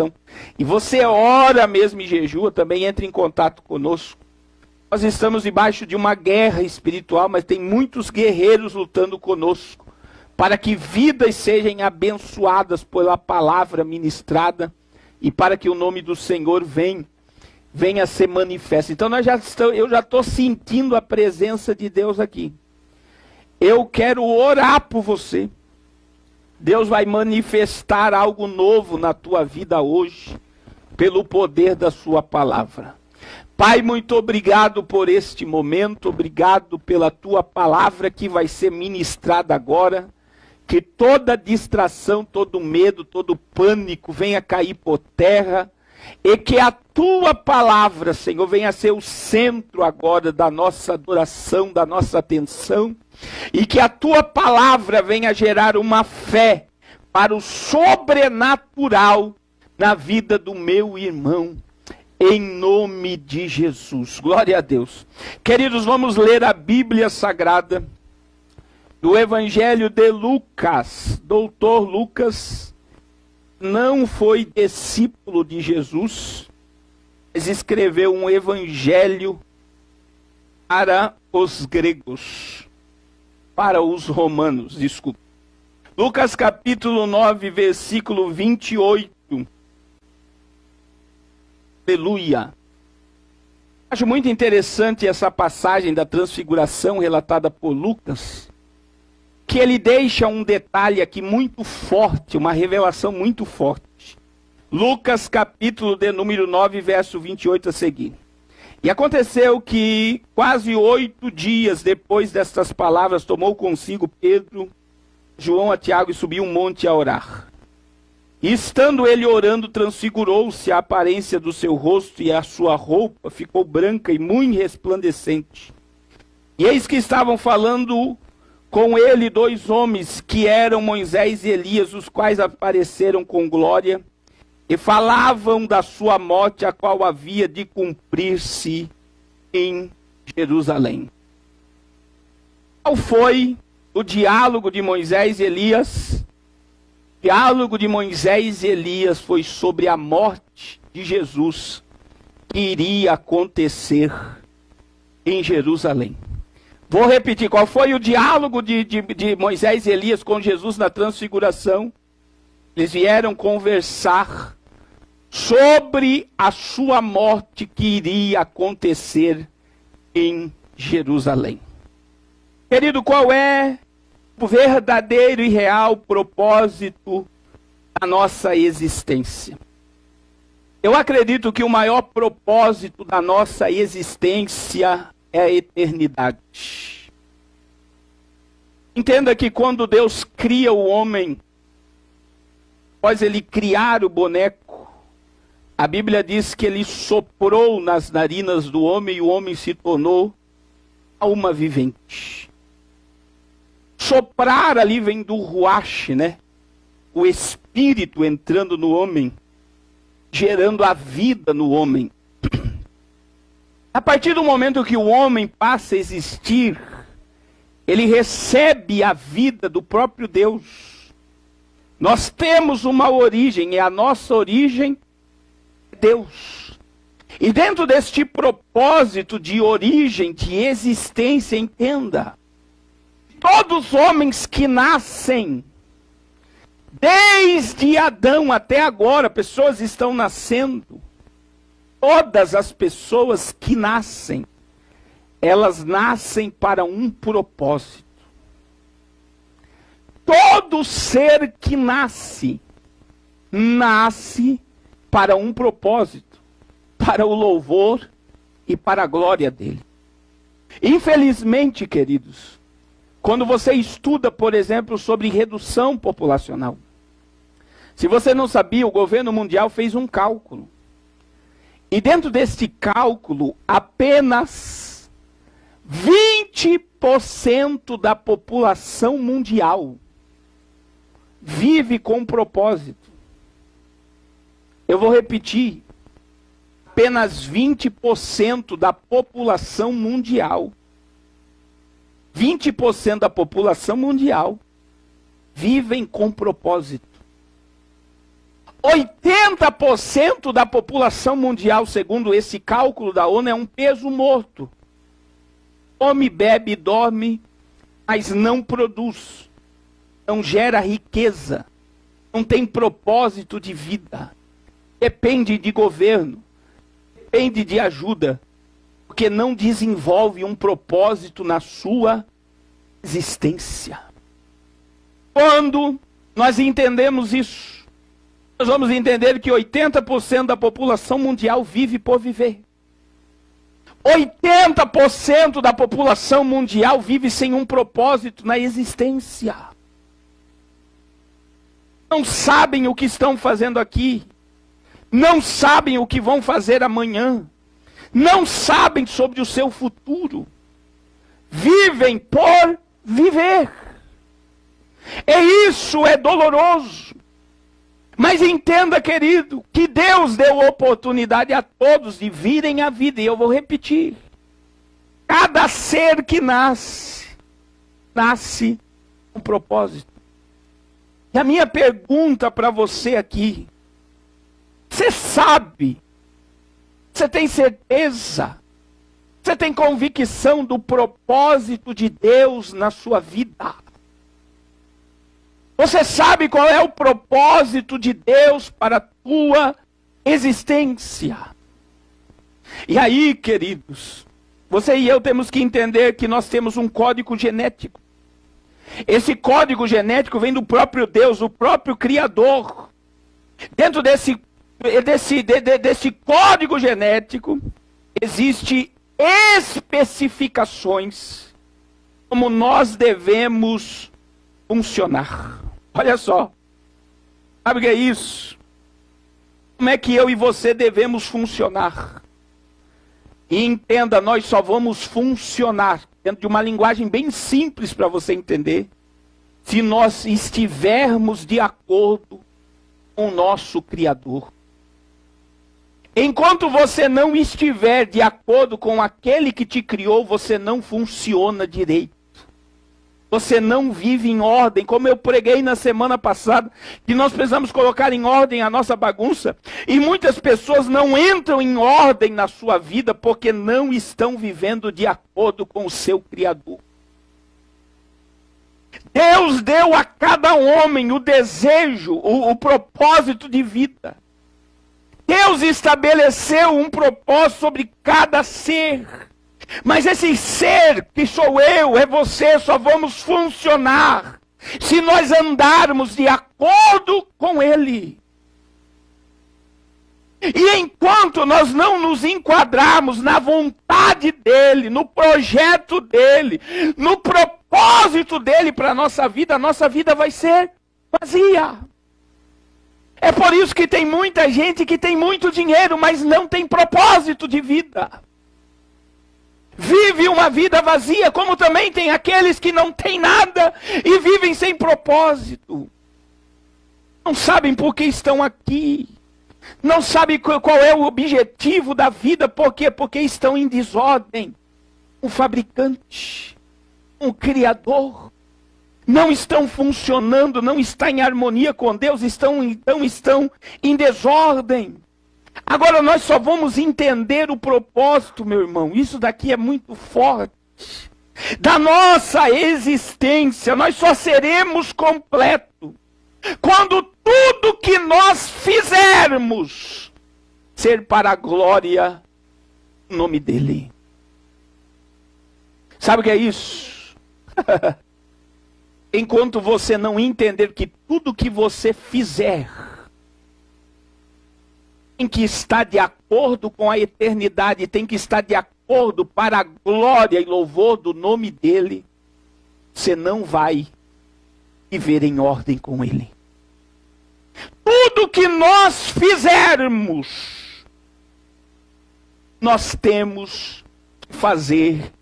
oração, e você ora mesmo e jejua, também entre em contato conosco. Nós estamos debaixo de uma guerra espiritual, mas tem muitos guerreiros lutando conosco, para que vidas sejam abençoadas pela palavra ministrada, e para que o nome do Senhor venha a ser manifesto. Então eu já estou sentindo a presença de Deus aqui. Eu quero orar por você. Deus vai manifestar algo novo na tua vida hoje, pelo poder da sua palavra. Pai, muito obrigado por este momento, obrigado pela tua palavra que vai ser ministrada agora. Que toda distração, todo medo, todo pânico venha cair por terra. E que a tua palavra, Senhor, venha a ser o centro agora da nossa adoração, da nossa atenção. E que a tua palavra venha gerar uma fé para o sobrenatural na vida do meu irmão. Em nome de Jesus. Glória a Deus. Queridos, vamos ler a Bíblia Sagrada do Evangelho de Lucas. Doutor Lucas não foi discípulo de Jesus, mas escreveu um evangelho para os gregos, para os romanos, desculpa. Lucas capítulo 9, versículo 28. Aleluia. Acho muito interessante essa passagem da transfiguração relatada por Lucas, que ele deixa um detalhe aqui muito forte, uma revelação muito forte. Lucas capítulo de número 9, verso 28 a seguir. E aconteceu que quase 8 dias depois destas palavras, tomou consigo Pedro, João a Tiago e subiu um monte a orar. E estando ele orando, transfigurou-se a aparência do seu rosto e a sua roupa ficou branca e muito resplandecente. E eis que estavam falando com ele 2 homens, que eram Moisés e Elias, os quais apareceram com glória, e falavam da sua morte, a qual havia de cumprir-se em Jerusalém. Qual foi o diálogo de Moisés e Elias? O diálogo de Moisés e Elias foi sobre a morte de Jesus, que iria acontecer em Jerusalém. Vou repetir, qual foi o diálogo de Moisés e Elias com Jesus na transfiguração? Eles vieram conversar sobre a sua morte que iria acontecer em Jerusalém. Querido, qual é o verdadeiro e real propósito da nossa existência? Eu acredito que o maior propósito da nossa existência é a eternidade. Entenda que quando Deus cria o homem, após ele criar o boneco, a Bíblia diz que ele soprou nas narinas do homem e o homem se tornou alma vivente. Soprar ali vem do ruach, né? O espírito entrando no homem, gerando a vida no homem. A partir do momento que o homem passa a existir, ele recebe a vida do próprio Deus. Nós temos uma origem, e a nossa origem é Deus. E dentro deste propósito de origem, de existência, entenda, todos os homens que nascem, desde Adão até agora, pessoas estão nascendo. Todas as pessoas que nascem, elas nascem para um propósito. Todo ser que nasce para um propósito, para o louvor e para a glória dele. Infelizmente, queridos, quando você estuda, por exemplo, sobre redução populacional, se você não sabia, o governo mundial fez um cálculo. E dentro deste cálculo, apenas 20% da população mundial vive com propósito. Eu vou repetir. Apenas 20% da população mundial, 20% da população mundial vivem com propósito. 80% da população mundial, segundo esse cálculo da ONU, é um peso morto. Come, bebe, dorme, mas não produz. Não gera riqueza. Não tem propósito de vida. Depende de governo. Depende de ajuda. Porque não desenvolve um propósito na sua existência. Quando nós entendemos isso, nós vamos entender que 80% da população mundial vive por viver. 80% da população mundial vive sem um propósito na existência. Não sabem o que estão fazendo aqui. Não sabem o que vão fazer amanhã. Não sabem sobre o seu futuro. Vivem por viver. E isso é doloroso. Mas entenda, querido, que Deus deu oportunidade a todos de virem à vida. E eu vou repetir. Cada ser que nasce, nasce com propósito. E a minha pergunta para você aqui, você sabe, você tem certeza, você tem convicção do propósito de Deus na sua vida? Você sabe qual é o propósito de Deus para a tua existência? E aí, queridos, você e eu temos que entender que nós temos um código genético. Esse código genético vem do próprio Deus, o próprio Criador. Dentro desse código genético, existem especificações como nós devemos funcionar. Olha só, sabe o que é isso? Como é que eu e você devemos funcionar? E entenda, nós só vamos funcionar, dentro de uma linguagem bem simples para você entender, se nós estivermos de acordo com o nosso Criador. Enquanto você não estiver de acordo com aquele que te criou, você não funciona direito. Você não vive em ordem, como eu preguei na semana passada, que nós precisamos colocar em ordem a nossa bagunça. E muitas pessoas não entram em ordem na sua vida porque não estão vivendo de acordo com o seu Criador. Deus deu a cada homem o desejo, o propósito de vida. Deus estabeleceu um propósito sobre cada ser. Mas esse ser que sou eu, é você, só vamos funcionar se nós andarmos de acordo com Ele. E enquanto nós não nos enquadrarmos na vontade dEle, no projeto dEle, no propósito dEle para a nossa vida vai ser vazia. É por isso que tem muita gente que tem muito dinheiro, mas não tem propósito de vida. Vive uma vida vazia, como também tem aqueles que não têm nada e vivem sem propósito. Não sabem por que estão aqui. Não sabem qual é o objetivo da vida. Por quê? Porque estão em desordem. O fabricante, o Criador, não estão funcionando, não estão em harmonia com Deus, estão em desordem. Agora nós só vamos entender o propósito, meu irmão. Isso daqui é muito forte. Da nossa existência, nós só seremos completos quando tudo que nós fizermos ser para a glória do nome dEle. Sabe o que é isso? Enquanto você não entender que tudo que você fizer tem que estar de acordo com a eternidade, tem que estar de acordo para a glória e louvor do nome dEle, você não vai viver em ordem com Ele. Tudo que nós fizermos, nós temos que fazer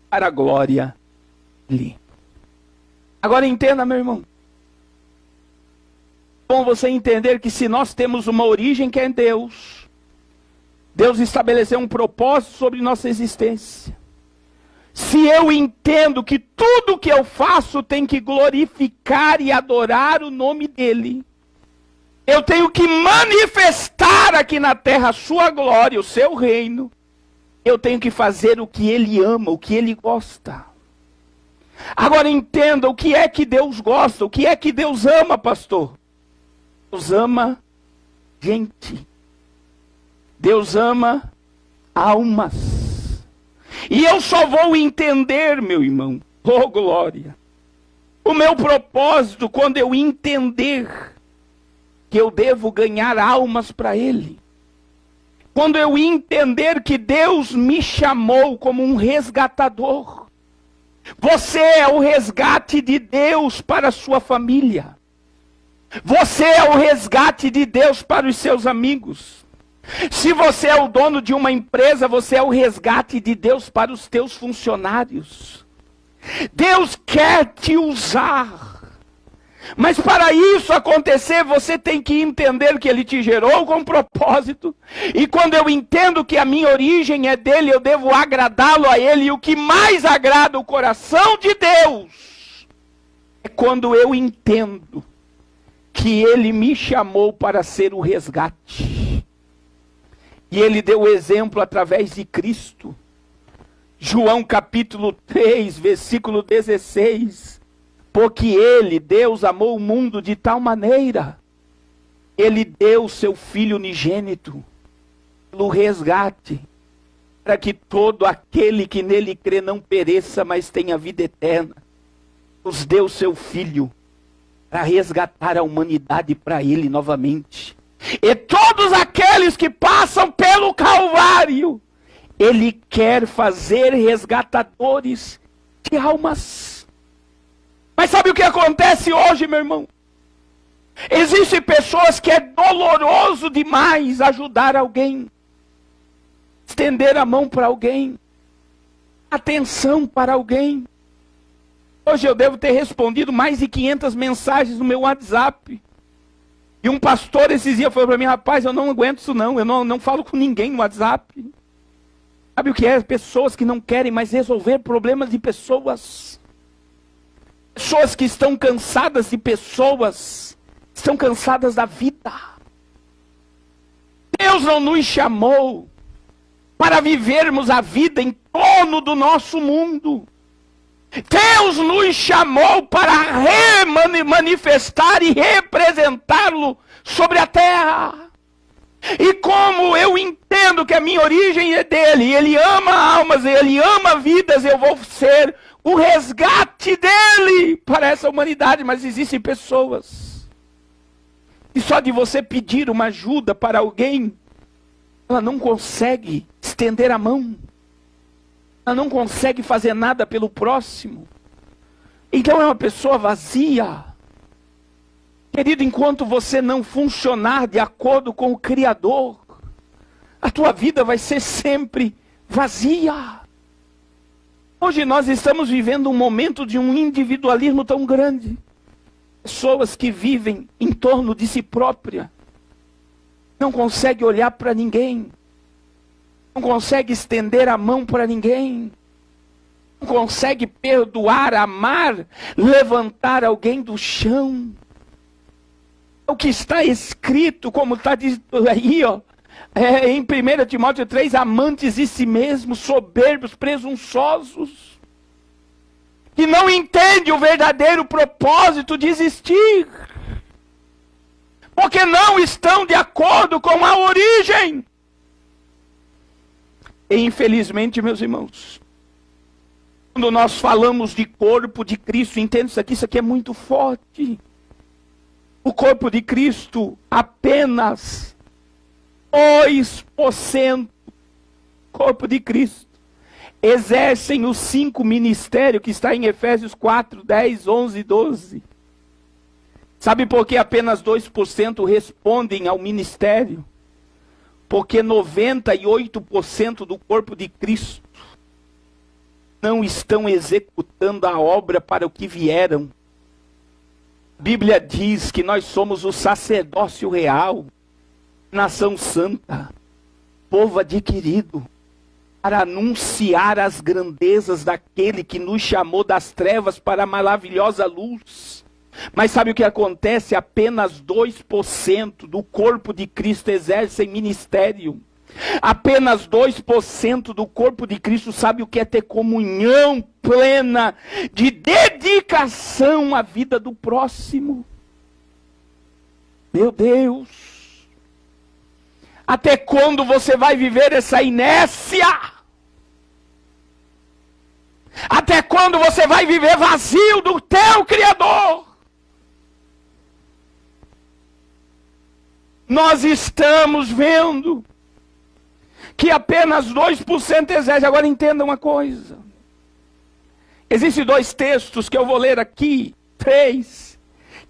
para a glória dEle. Agora entenda, meu irmão. Bom você entender que se nós temos uma origem que é em Deus, Deus estabeleceu um propósito sobre nossa existência. Se eu entendo que tudo que eu faço tem que glorificar e adorar o nome dEle, Eu tenho que manifestar aqui na terra a sua glória, o seu reino. Eu tenho que fazer o que ele ama, o que ele gosta. Agora entenda o que é que Deus gosta, o que é que Deus ama, pastor. Deus ama gente. Deus ama almas. E eu só vou entender, meu irmão, oh glória, o meu propósito quando eu entender que eu devo ganhar almas para Ele. Quando eu entender que Deus me chamou como um resgatador. Você é o resgate de Deus para a sua família. Você é o resgate de Deus para os seus amigos. Se você é o dono de uma empresa, você é o resgate de Deus para os teus funcionários. Deus quer te usar. Mas para isso acontecer, você tem que entender que Ele te gerou com propósito. E quando eu entendo que a minha origem é dEle, eu devo agradá-lo a Ele. E o que mais agrada o coração de Deus é quando eu entendo que Ele me chamou para ser o resgate. E Ele deu o exemplo através de Cristo. João capítulo 3, versículo 16. Porque Ele, Deus, amou o mundo de tal maneira, Ele deu o seu Filho unigênito, pelo resgate, para que todo aquele que nele crê não pereça, mas tenha vida eterna. Deus deu o seu Filho, para resgatar a humanidade para Ele novamente. E todos aqueles que passam pelo Calvário, Ele quer fazer resgatadores de almas. Mas sabe o que acontece hoje, meu irmão? Existem pessoas que é doloroso demais ajudar alguém, estender a mão para alguém, atenção para alguém. Hoje eu devo ter respondido mais de 500 mensagens no meu WhatsApp. E um pastor esses dias falou para mim: rapaz, eu não aguento isso não, eu não falo com ninguém no WhatsApp. Sabe o que é? Pessoas que não querem mais resolver problemas de pessoas. Pessoas que estão cansadas de pessoas, estão cansadas da vida. Deus não nos chamou para vivermos a vida em torno do nosso mundo. Deus nos chamou para manifestar e representá-lo sobre a terra. E como eu entendo que a minha origem é dele, ele ama almas, ele ama vidas, eu vou ser o resgate dele para essa humanidade. Mas existem pessoas que só de você pedir uma ajuda para alguém, ela não consegue estender a mão. Ela não consegue fazer nada pelo próximo. Então é uma pessoa vazia. Querido, enquanto você não funcionar de acordo com o Criador, a tua vida vai ser sempre vazia. Hoje nós estamos vivendo um momento de um individualismo tão grande. Pessoas que vivem em torno de si própria. Não conseguem olhar para ninguém. Não conseguem estender a mão para ninguém. Não conseguem perdoar, amar, levantar alguém do chão. O que está escrito, como está dito aí, ó, em 1 Timóteo 3, amantes de si mesmos, soberbos, presunçosos, que não entendem o verdadeiro propósito de existir, porque não estão de acordo com a origem. E infelizmente, meus irmãos, quando nós falamos de corpo de Cristo, entenda isso aqui é muito forte. O corpo de Cristo, apenas 2% do corpo de Cristo exercem os 5 ministérios que está em Efésios 4, 10, 11 e 12. Sabe por que apenas 2% respondem ao ministério? Porque 98% do corpo de Cristo não estão executando a obra para o que vieram. A Bíblia diz que nós somos o sacerdócio real, nação santa, povo adquirido, para anunciar as grandezas daquele que nos chamou das trevas para a maravilhosa luz. Mas sabe o que acontece? Apenas 2% do corpo de Cristo exercem ministério. Apenas 2% do corpo de Cristo sabe o que é ter comunhão plena, de dedicação à vida do próximo. Meu Deus! Até quando você vai viver essa inércia? Até quando você vai viver vazio do teu Criador? Nós estamos vendo que apenas 2% exerce. Agora entenda uma coisa. Existem 2 textos que eu vou ler aqui, 3,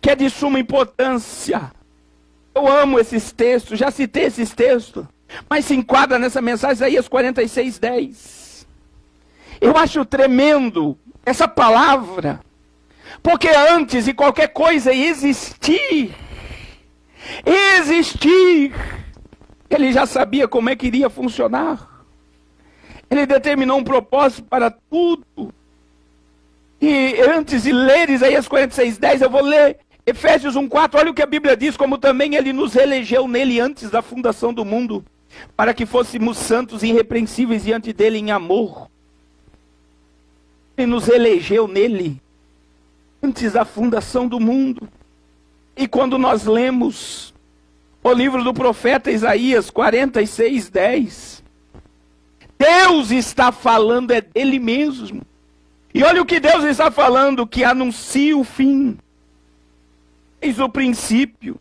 que é de suma importância. Eu amo esses textos, já citei esses textos, mas se enquadra nessa mensagem, Isaías 46:10. Eu acho tremendo essa palavra, porque antes de qualquer coisa existir, ele já sabia como é que iria funcionar. Ele determinou um propósito para tudo. E antes de ler Isaías 46:10, eu vou ler Efésios 1:4. Olha o que a Bíblia diz, como também ele nos elegeu nele antes da fundação do mundo, para que fôssemos santos e irrepreensíveis diante dele em amor. Ele nos elegeu nele antes da fundação do mundo. E quando nós lemos o livro do profeta Isaías 46:10, Deus está falando é dele mesmo. E olha o que Deus está falando, que anuncia o fim, desde o princípio,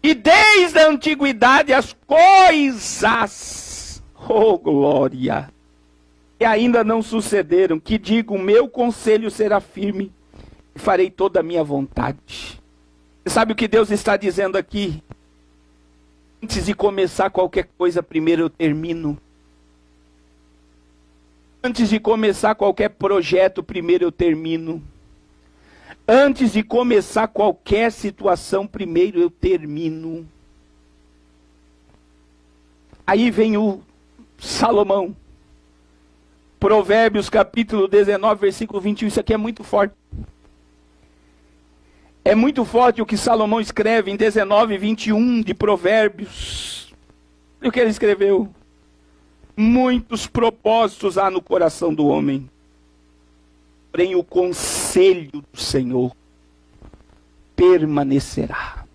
e desde a antiguidade as coisas, oh glória, que ainda não sucederam, que digo, o meu conselho será firme, e farei toda a minha vontade. Você sabe o que Deus está dizendo aqui? Antes de começar qualquer coisa, primeiro eu termino. Antes de começar qualquer projeto, primeiro eu termino. Antes de começar qualquer situação, primeiro eu termino. Aí vem o Salomão. Provérbios capítulo 19, versículo 21. Isso aqui é muito forte. É muito forte o que Salomão escreve em 19:21 de Provérbios. Olha o que ele escreveu. Muitos propósitos há no coração do homem, porém o conselho do Senhor permanecerá.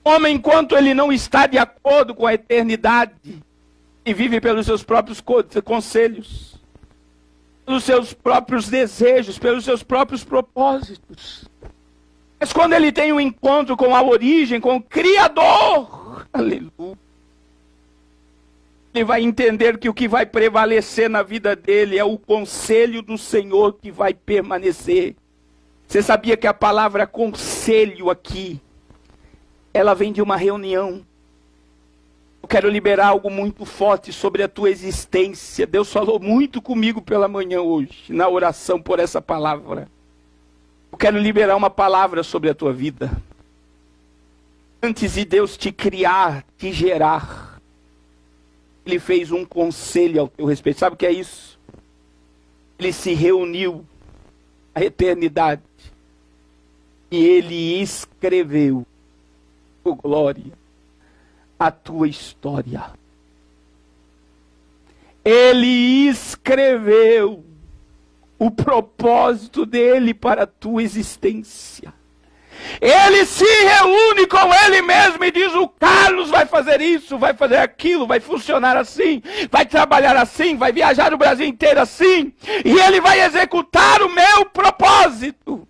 O homem, enquanto ele não está de acordo com a eternidade, e vive pelos seus próprios conselhos, pelos seus próprios desejos, pelos seus próprios propósitos. Mas quando ele tem um encontro com a origem, com o Criador, aleluia, ele vai entender que o que vai prevalecer na vida dele é o conselho do Senhor que vai permanecer. Você sabia que a palavra conselho aqui, ela vem de uma reunião? Eu quero liberar algo muito forte sobre a tua existência. Deus falou muito comigo pela manhã hoje, na oração por essa palavra. Eu quero liberar uma palavra sobre a tua vida. Antes de Deus te criar, te gerar, Ele fez um conselho ao teu respeito. Sabe o que é isso? Ele se reuniu à eternidade e Ele escreveu, oh glória, a tua história. Ele escreveu o propósito dele para a tua existência. Ele se reúne com ele mesmo e diz: o Carlos vai fazer isso, vai fazer aquilo, vai funcionar assim, vai trabalhar assim, vai viajar o Brasil inteiro assim, e ele vai executar o meu propósito.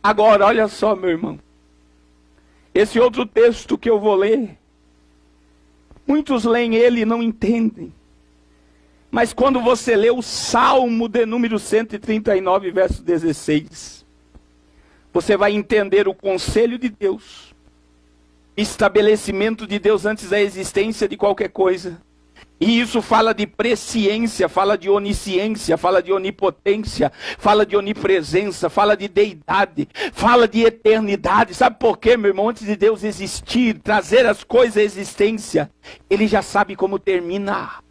Agora, olha só, meu irmão, esse outro texto que eu vou ler, muitos leem ele e não entendem. Mas quando você lê o Salmo de número 139, verso 16, você vai entender o conselho de Deus, estabelecimento de Deus antes da existência de qualquer coisa. E isso fala de presciência, fala de onisciência, fala de onipotência, fala de onipresença, fala de deidade, fala de eternidade. Sabe por quê, meu irmão? Antes de Deus existir, trazer as coisas à existência, Ele já sabe como terminar.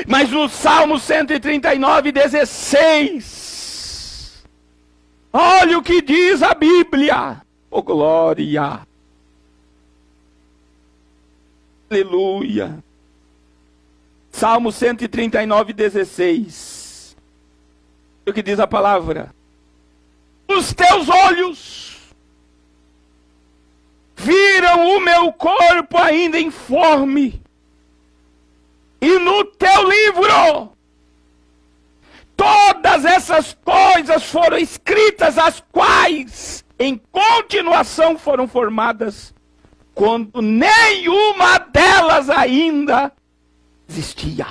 Mas no Salmo 139, 16, olha o que diz a Bíblia. Oh, glória! Aleluia! Salmo 139, 16. O que diz a palavra? Os teus olhos viram o meu corpo ainda informe, e no teu livro todas essas coisas foram escritas, as quais em continuação foram formadas, quando nenhuma delas ainda existia.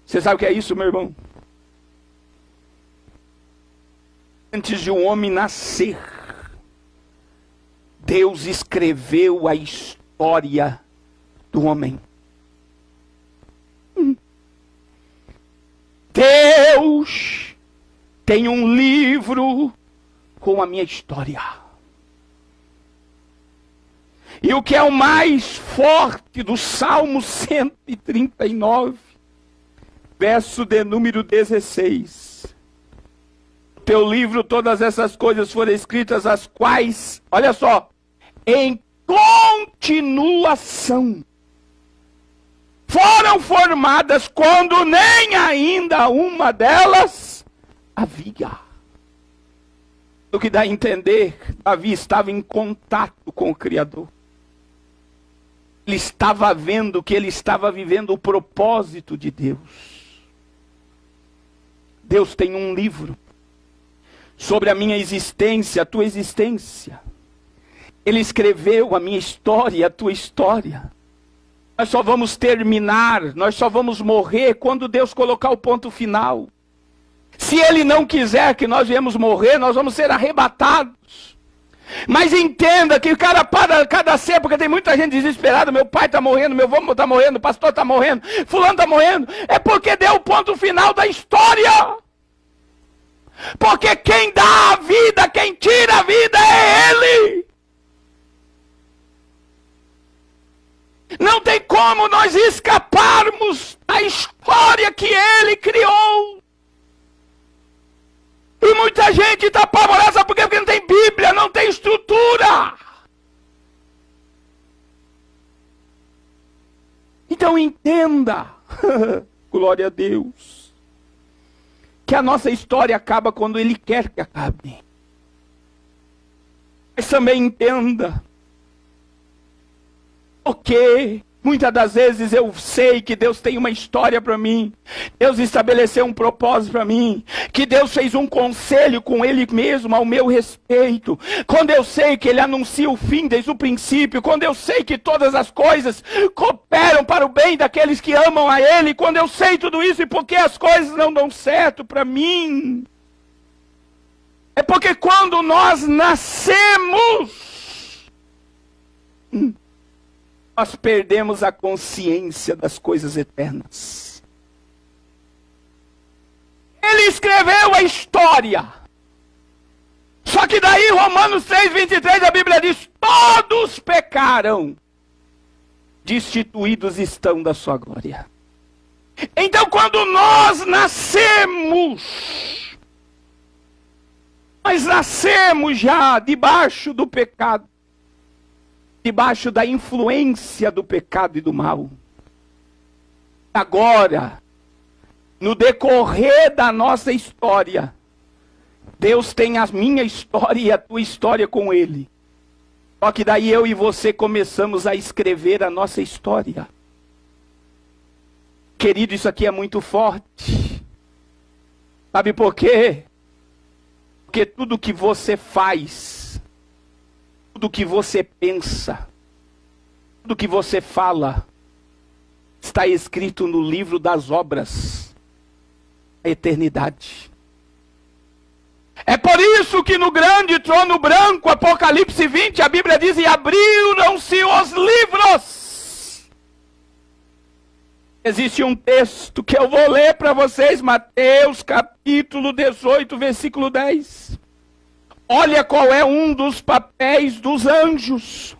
Você sabe o que é isso, meu irmão? Antes de um homem nascer, Deus escreveu a história do homem. Deus tem um livro com a minha história. E o que é o mais forte do Salmo 139, verso de número 16. No teu livro todas essas coisas foram escritas, as quais, olha só, em continuação foram formadas, quando nem ainda uma delas havia. O que dá a entender, Davi estava em contato com o Criador. Ele estava vendo que ele estava vivendo o propósito de Deus. Deus tem um livro sobre a minha existência, a tua existência. Ele escreveu a minha história, a tua história. Nós só vamos terminar, nós só vamos morrer quando Deus colocar o ponto final. Se Ele não quiser que nós viemos morrer, nós vamos ser arrebatados. Mas entenda que cada ser, porque tem muita gente desesperada, meu pai está morrendo, meu avô está morrendo, o pastor está morrendo, fulano está morrendo, é porque deu o ponto final da história. Porque quem dá a vida, quem tira a vida é Ele. Não tem como nós escaparmos da história que Ele criou. E muita gente está apavorada, sabe por quê? Porque não tem Bíblia, não tem estrutura. Então entenda, glória a Deus, que a nossa história acaba quando Ele quer que acabe. Mas também entenda, porque muitas das vezes eu sei que Deus tem uma história para mim. Deus estabeleceu um propósito para mim. Que Deus fez um conselho com Ele mesmo ao meu respeito. Quando eu sei que Ele anuncia o fim desde o princípio. Quando eu sei que todas as coisas cooperam para o bem daqueles que amam a Ele. Quando eu sei tudo isso e porque as coisas não dão certo para mim. É porque quando nós nascemos, nós perdemos a consciência das coisas eternas. Ele escreveu a história. Só que daí, Romanos 3:23, a Bíblia diz: todos pecaram, destituídos estão da sua glória. Então, quando nós nascemos, nós nascemos já debaixo do pecado. Debaixo da influência do pecado e do mal. Agora, no decorrer da nossa história, Deus tem a minha história e a tua história com Ele. Só que daí eu e você começamos a escrever a nossa história. Querido, isso aqui é muito forte. Sabe por quê? Porque tudo que você faz, tudo que você pensa, tudo que você fala, está escrito no livro das obras da eternidade. É por isso que no grande trono branco, Apocalipse 20, a Bíblia diz: e abriram-se os livros. Existe um texto que eu vou ler para vocês, Mateus capítulo 18, versículo 10. Olha qual é um dos papéis dos anjos.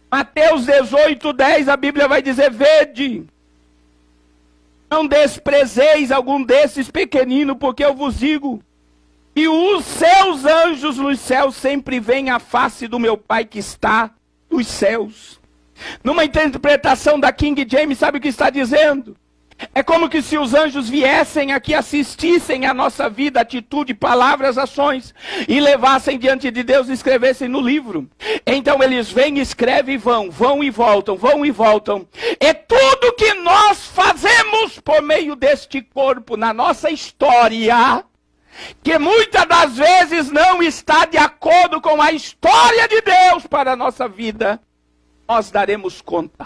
Mateus 18:10, a Bíblia vai dizer: vede, não desprezeis algum desses pequeninos, porque eu vos digo, e os seus anjos nos céus sempre veem a face do meu Pai que está nos céus. Numa interpretação da King James, sabe o que está dizendo? É como que se os anjos viessem aqui, assistissem a nossa vida, atitude, palavras, ações, e levassem diante de Deus e escrevessem no livro. Então eles vêm, escrevem e vão e voltam, vão e voltam. É tudo que nós fazemos por meio deste corpo, na nossa história, que muitas das vezes não está de acordo com a história de Deus para a nossa vida, nós daremos conta.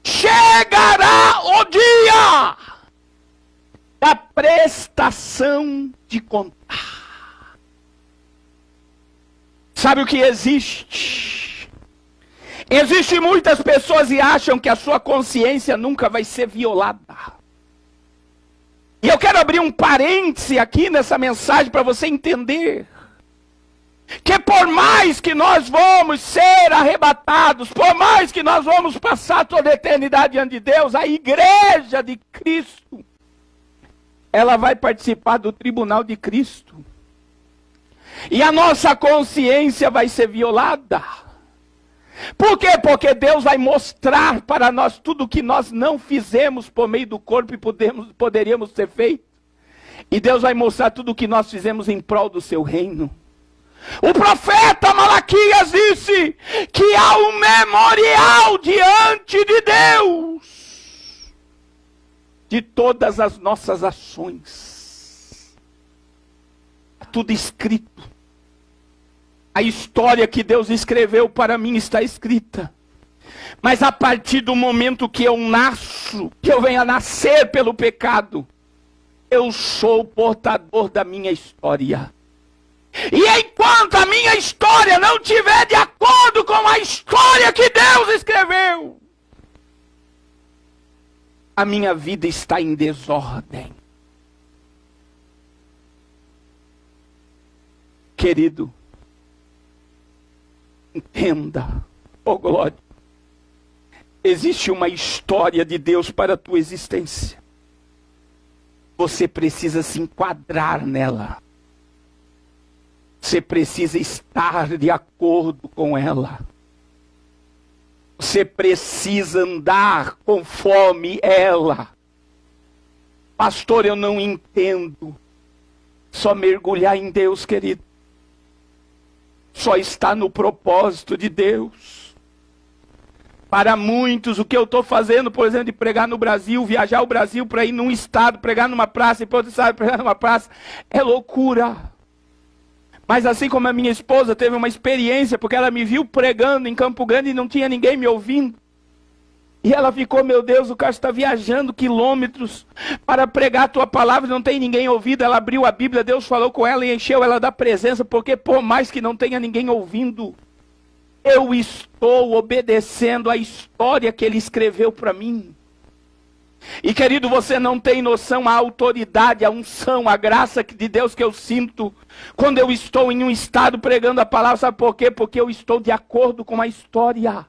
Chegará o dia da prestação de conta. Sabe o que existe? Existem muitas pessoas e acham que a sua consciência nunca vai ser violada. E eu quero abrir um parêntese aqui nessa mensagem para você entender que por mais que nós vamos ser arrebatados, por mais que nós vamos passar toda a eternidade diante de Deus, a igreja de Cristo, ela vai participar do tribunal de Cristo. E a nossa consciência vai ser violada. Por quê? Porque Deus vai mostrar para nós tudo o que nós não fizemos por meio do corpo e poderíamos ter feito. E Deus vai mostrar tudo o que nós fizemos em prol do seu reino. O profeta Malaquias disse que há um memorial diante de Deus de todas as nossas ações. Tudo escrito. A história que Deus escreveu para mim está escrita. Mas a partir do momento que eu nasço, que eu venho a nascer pelo pecado, eu sou portador da minha história. E enquanto a minha história não estiver de acordo com a história que Deus escreveu, a minha vida está em desordem. Querido, entenda, oh glória, existe uma história de Deus para a tua existência. Você precisa se enquadrar nela. Você precisa estar de acordo com ela. Você precisa andar conforme ela. Pastor, eu não entendo. Só mergulhar em Deus, querido. Só está no propósito de Deus. Para muitos, o que eu estou fazendo, por exemplo, de pregar no Brasil, viajar ao Brasil para ir num estado, pregar numa praça, e para outro estado, pregar numa praça, é loucura. Mas assim como a minha esposa teve uma experiência, porque ela me viu pregando em Campo Grande e não tinha ninguém me ouvindo. E ela ficou, meu Deus, o cara está viajando quilômetros para pregar a tua palavra, não tem ninguém ouvindo. Ela abriu a Bíblia, Deus falou com ela e encheu ela da presença, porque por mais que não tenha ninguém ouvindo, eu estou obedecendo a história que ele escreveu para mim. E querido, você não tem noção a autoridade, a unção, a graça de Deus que eu sinto quando eu estou em um estado pregando a palavra. Sabe por quê? Porque eu estou de acordo com a história.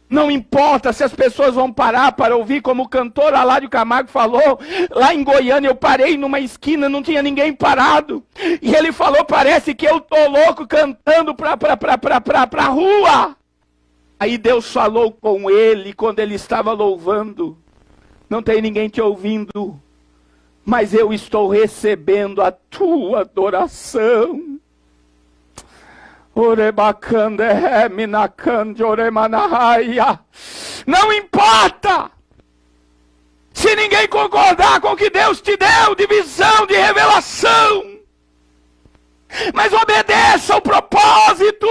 Não importa se as pessoas vão parar para ouvir, como o cantor Aládio Camargo falou, lá em Goiânia eu parei numa esquina, não tinha ninguém parado. E ele falou, parece que eu tô louco cantando pra rua. Aí Deus falou com ele quando ele estava louvando. Não tem ninguém te ouvindo, mas eu estou recebendo a tua adoração. Não importa se ninguém concordar com o que Deus te deu de visão, de revelação, mas obedeça ao propósito.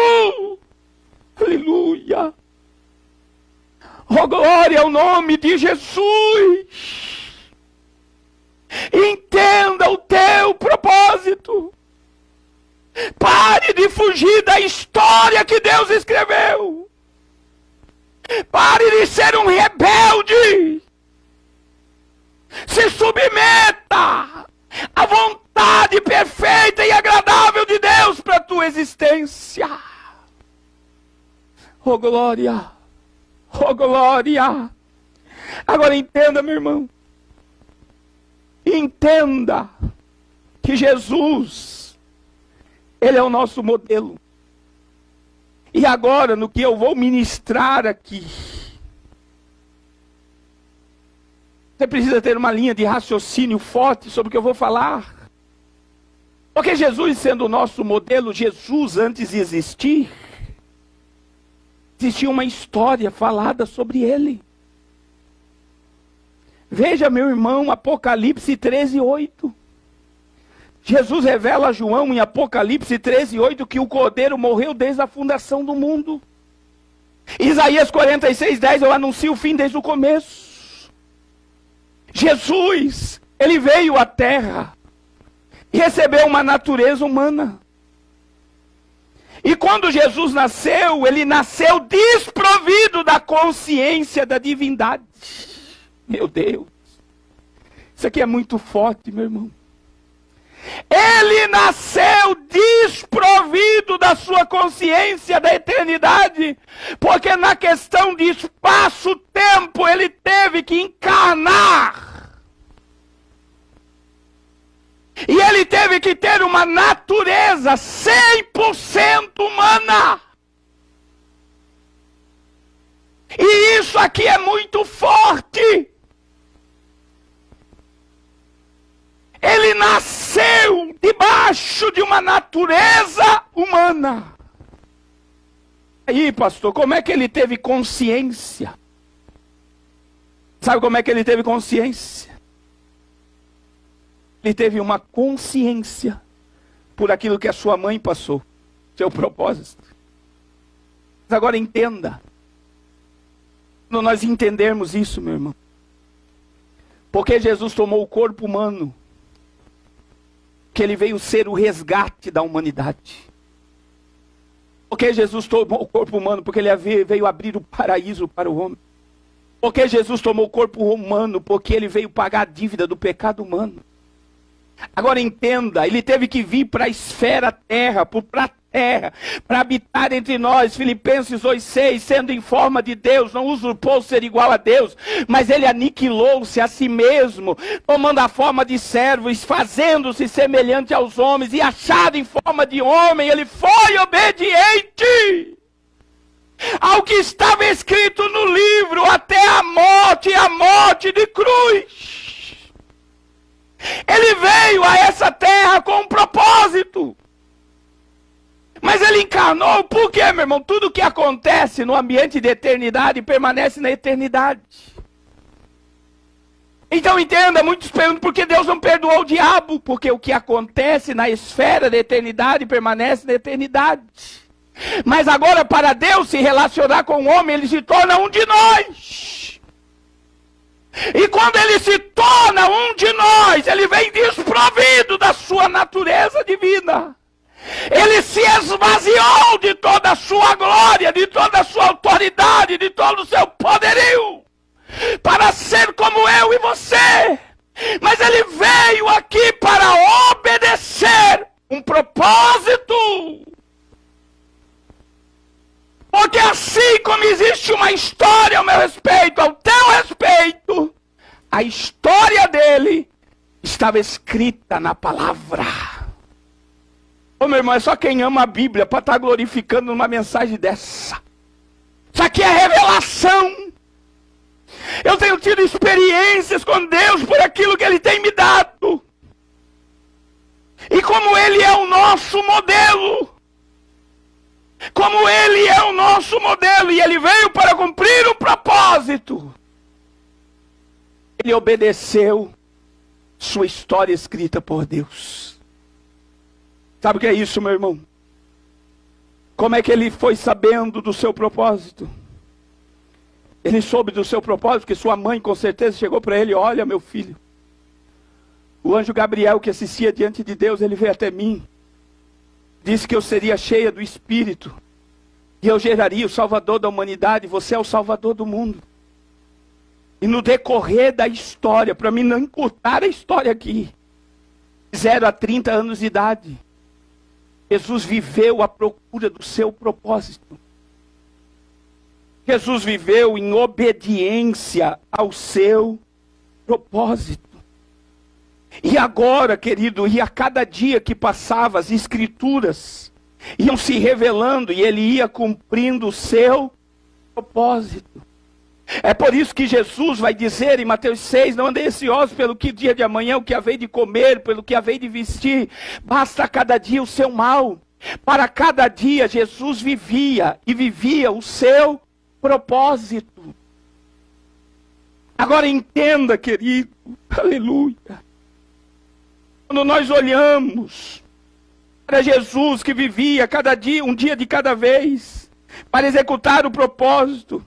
Aleluia. Oh, glória ao nome de Jesus. Entenda o teu propósito. Pare de fugir da história que Deus escreveu. Pare de ser um rebelde. Se submeta à vontade perfeita e agradável de Deus para a tua existência. Oh, glória! Oh, glória! Agora entenda, meu irmão. Entenda que Jesus, Ele é o nosso modelo. E agora, no que eu vou ministrar aqui, você precisa ter uma linha de raciocínio forte sobre o que eu vou falar. Porque Jesus, sendo o nosso modelo, Jesus, antes de existir, existia uma história falada sobre Ele. Veja, meu irmão, Apocalipse 13:8. Jesus revela a João em Apocalipse 13:8 que o Cordeiro morreu desde a fundação do mundo. Isaías 46:10, eu anuncio o fim desde o começo. Jesus, Ele veio à terra e recebeu uma natureza humana. E quando Jesus nasceu, Ele nasceu desprovido da consciência da divindade. Meu Deus, isso aqui é muito forte, meu irmão. Ele nasceu desprovido da sua consciência da eternidade, porque na questão de espaço-tempo ele teve que encarnar. E ele teve que ter uma natureza 100% humana. E isso aqui é muito forte. Ele nasceu debaixo de uma natureza humana. Aí, pastor, como é que ele teve consciência? Sabe como é que ele teve consciência? Ele teve uma consciência por aquilo que a sua mãe passou, seu propósito. Mas agora entenda. Quando nós entendermos isso, meu irmão, porque Jesus tomou o corpo humano, que ele veio ser o resgate da humanidade. Porque Jesus tomou o corpo humano, porque ele veio abrir o paraíso para o homem. Porque Jesus tomou o corpo humano, porque ele veio pagar a dívida do pecado humano. Agora entenda, ele teve que vir para a esfera terra, para a terra, para habitar entre nós. Filipenses 2:6, sendo em forma de Deus, não usurpou ser igual a Deus, mas ele aniquilou-se a si mesmo, tomando a forma de servo, fazendo-se semelhante aos homens, e achado em forma de homem, ele foi obediente ao que estava escrito no livro, até a morte de cruz. Ele veio a essa terra com um propósito. Mas ele encarnou, por quê, meu irmão? Tudo que acontece no ambiente de eternidade permanece na eternidade. Então entenda, muitos perguntam por que Deus não perdoou o diabo? Porque o que acontece na esfera da eternidade permanece na eternidade. Mas agora, para Deus se relacionar com o homem, ele se torna um de nós. E quando ele se torna um de nós, ele vem desprovido da sua natureza divina. Ele se esvaziou de toda a sua glória, de toda a sua autoridade, de todo o seu poderio, para ser como eu e você. Mas ele veio aqui para obedecer um propósito. Porque assim como existe uma história ao meu respeito, ao teu respeito, a história dele estava escrita na palavra. Ô meu irmão, é só quem ama a Bíblia para estar glorificando numa mensagem dessa. Isso aqui é revelação. Eu tenho tido experiências com Deus por aquilo que Ele tem me dado. E como Ele é o nosso modelo. Como Ele é o nosso modelo e Ele veio para cumprir o propósito. Ele obedeceu sua história escrita por Deus. Sabe o que é isso, meu irmão? Como é que ele foi sabendo do seu propósito? Ele soube do seu propósito, porque sua mãe com certeza chegou para ele: olha, meu filho, o anjo Gabriel que assistia diante de Deus, ele veio até mim. Disse que eu seria cheia do Espírito. E eu geraria o Salvador da humanidade. Você é o Salvador do mundo. E no decorrer da história, para mim não encurtar a história aqui, 0 a 30 anos de idade, Jesus viveu à procura do seu propósito. Jesus viveu em obediência ao seu propósito. E agora, querido, e a cada dia que passava, as escrituras iam se revelando e ele ia cumprindo o seu propósito. É por isso que Jesus vai dizer em Mateus 6, não andei ansiosos pelo que dia de amanhã, o que havei de comer, pelo que havei de vestir, basta a cada dia o seu mal. Para cada dia Jesus vivia e vivia o seu propósito. Agora entenda, querido, aleluia. Quando nós olhamos para Jesus que vivia cada dia, um dia de cada vez, para executar o propósito,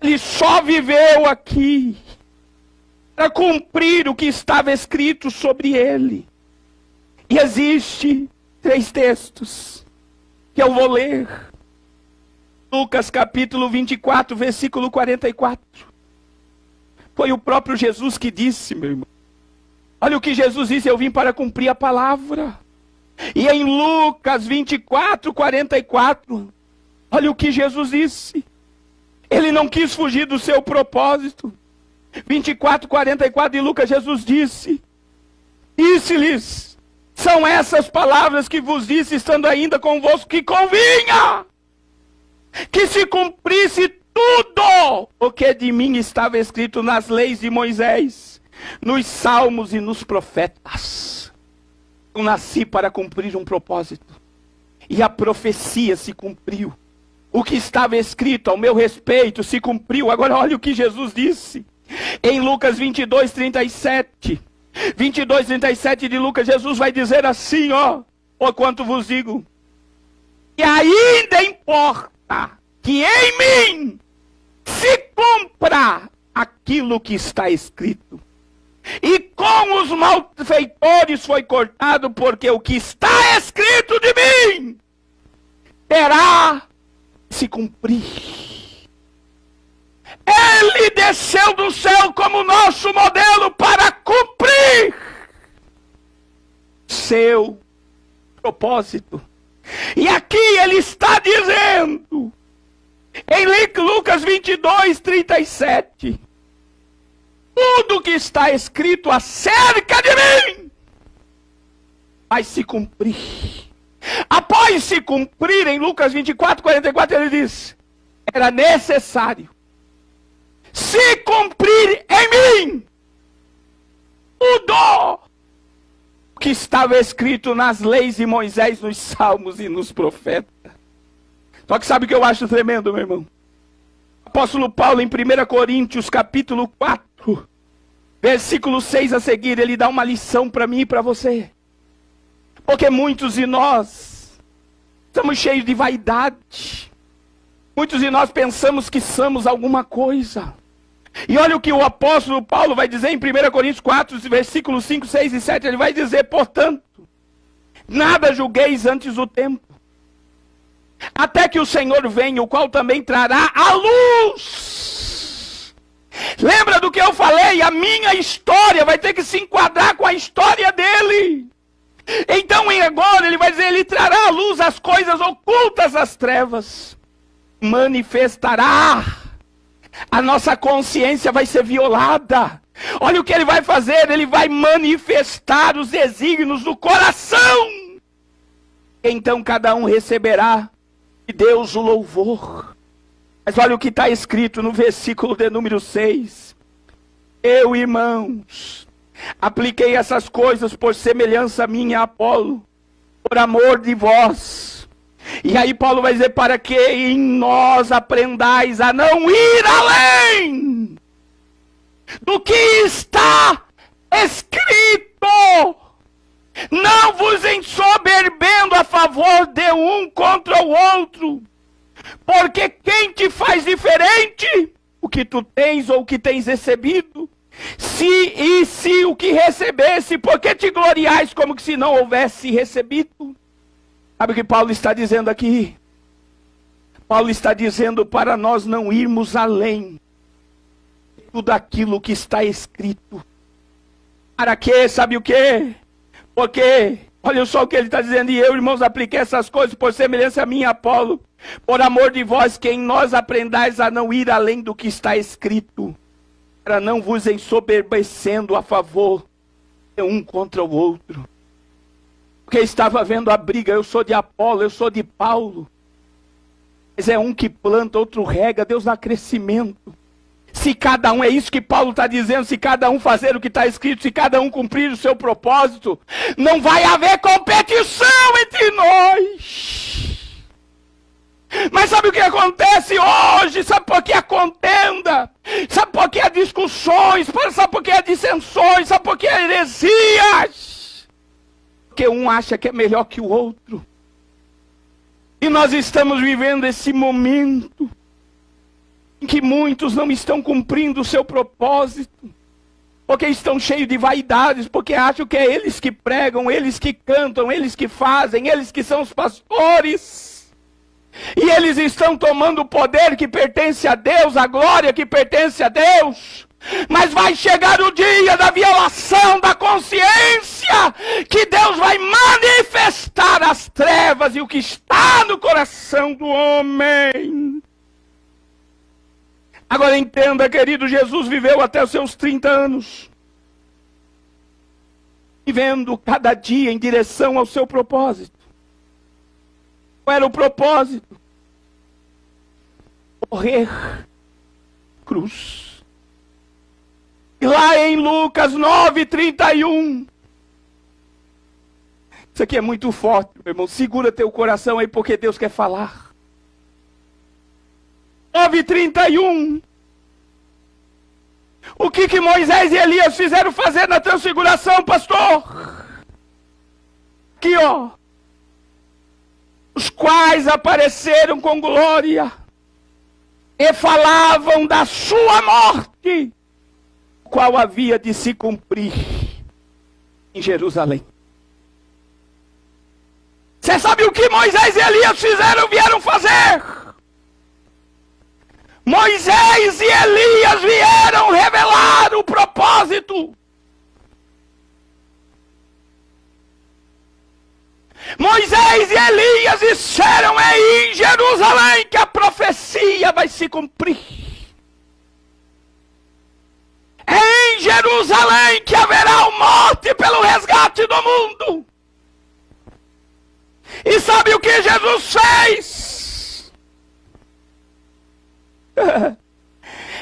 ele só viveu aqui para cumprir o que estava escrito sobre ele. E existe 3 textos que eu vou ler. Lucas capítulo 24, versículo 44. Foi o próprio Jesus que disse, meu irmão. Olha o que Jesus disse, eu vim para cumprir a palavra. E em Lucas 24, 44, olha o que Jesus disse. Ele não quis fugir do seu propósito. 24, 44 de Lucas, Jesus disse, disse-lhes, são essas palavras que vos disse, estando ainda convosco, que convinha que se cumprisse tudo o que de mim estava escrito nas leis de Moisés, nos salmos e nos profetas. Eu nasci para cumprir um propósito, e a profecia se cumpriu. O que estava escrito ao meu respeito se cumpriu. Agora olha o que Jesus disse. Em Lucas 22, 37. 22, 37 de Lucas, Jesus vai dizer assim, ó. Por quanto vos digo. E ainda importa que em mim se cumpra aquilo que está escrito. E com os malfeitores foi cortado, porque o que está escrito de mim terá se cumprir. Ele desceu do céu como nosso modelo para cumprir seu propósito. E aqui ele está dizendo, em Lucas 22, 37, tudo que está escrito acerca de mim vai se cumprir. Após se cumprir, em Lucas 24, 44, ele diz, era necessário se cumprir em mim tudo o que estava escrito nas leis de Moisés, nos salmos e nos profetas. Só que sabe o que eu acho tremendo, meu irmão? Apóstolo Paulo, em 1 Coríntios, capítulo 4, versículo 6 a seguir, ele dá uma lição para mim e para você. Porque muitos de nós estamos cheios de vaidade. Muitos de nós pensamos que somos alguma coisa. E olha o que o apóstolo Paulo vai dizer em 1 Coríntios 4, versículos 5, 6 e 7. Ele vai dizer, portanto, nada julgueis antes do tempo, até que o Senhor venha, o qual também trará a luz. Lembra do que eu falei? A minha história vai ter que se enquadrar com a história dele. Então, agora, ele vai dizer, ele trará à luz as coisas ocultas das trevas. Manifestará. A nossa consciência vai ser violada. Olha o que ele vai fazer, ele vai manifestar os desígnios do coração. Então cada um receberá de Deus o louvor. Mas olha o que está escrito no versículo de número 6. Eu, irmãos, apliquei essas coisas por semelhança minha a Apolo, por amor de vós. E aí Paulo vai dizer, para que em nós aprendais a não ir além do que está escrito, não vos ensoberbendo a favor de um contra o outro, porque quem te faz diferente, o que tu tens ou o que tens recebido, se o que recebesse, por que te gloriais como que se não houvesse recebido? Sabe o que Paulo está dizendo aqui? Paulo está dizendo para nós não irmos além de tudo aquilo que está escrito. Para quê? Sabe o quê? Porque, olha só o que ele está dizendo, e eu, irmãos, apliquei essas coisas por semelhança a mim, Apolo, Por amor de vós, que em nós aprendais a não ir além do que está escrito, para não vos ensoberbecendo a favor de um contra o outro. Porque estava vendo a briga, eu sou de Apolo, eu sou de Paulo. Mas é um que planta, outro rega, Deus dá crescimento. Se cada um, é isso que Paulo está dizendo, se cada um fazer o que está escrito, se cada um cumprir o seu propósito, não vai haver competição entre nós. Mas sabe o que acontece hoje? Sabe por que a contenda? Sabe por que há discussões? Sabe por que há dissensões? Sabe por que há heresias? Porque um acha que é melhor que o outro. E nós estamos vivendo esse momento em que muitos não estão cumprindo o seu propósito, porque estão cheios de vaidades, porque acham que é eles que pregam, eles que cantam, eles que fazem, eles que são os pastores. E eles estão tomando o poder que pertence a Deus, a glória que pertence a Deus. Mas vai chegar o dia da violação da consciência, que Deus vai manifestar as trevas e o que está no coração do homem. Agora entenda, querido, Jesus viveu até os seus 30 anos. Vivendo cada dia em direção ao seu propósito. Qual era o propósito? Morrer cruz. E lá em Lucas 9:31. Isso aqui é muito forte, meu irmão. Segura teu coração aí, porque Deus quer falar. 9:31. O que Moisés e Elias fizeram fazer na transfiguração, pastor? Aqui, ó. Os quais apareceram com glória e falavam da sua morte, qual havia de se cumprir em Jerusalém. Você sabe o que Moisés e Elias vieram fazer? Moisés e Elias vieram revelar o propósito. Moisés e Elias disseram: é em Jerusalém que a profecia vai se cumprir. É em Jerusalém que haverá o morte pelo resgate do mundo. E sabe o que Jesus fez?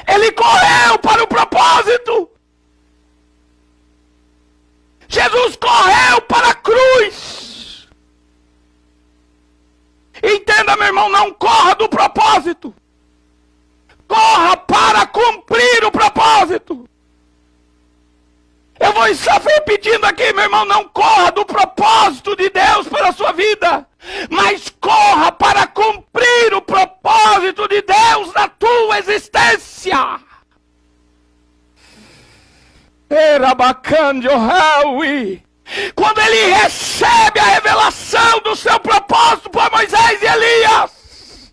Ele correu para o propósito. Jesus correu para a cruz. Entenda, meu irmão, não corra do propósito. Corra para cumprir o propósito. Eu vou estar repetindo aqui, meu irmão, não corra do propósito de Deus para a sua vida, mas corra para cumprir o propósito de Deus na tua existência. Quando ele recebe a revelação do seu propósito para Moisés e Elias,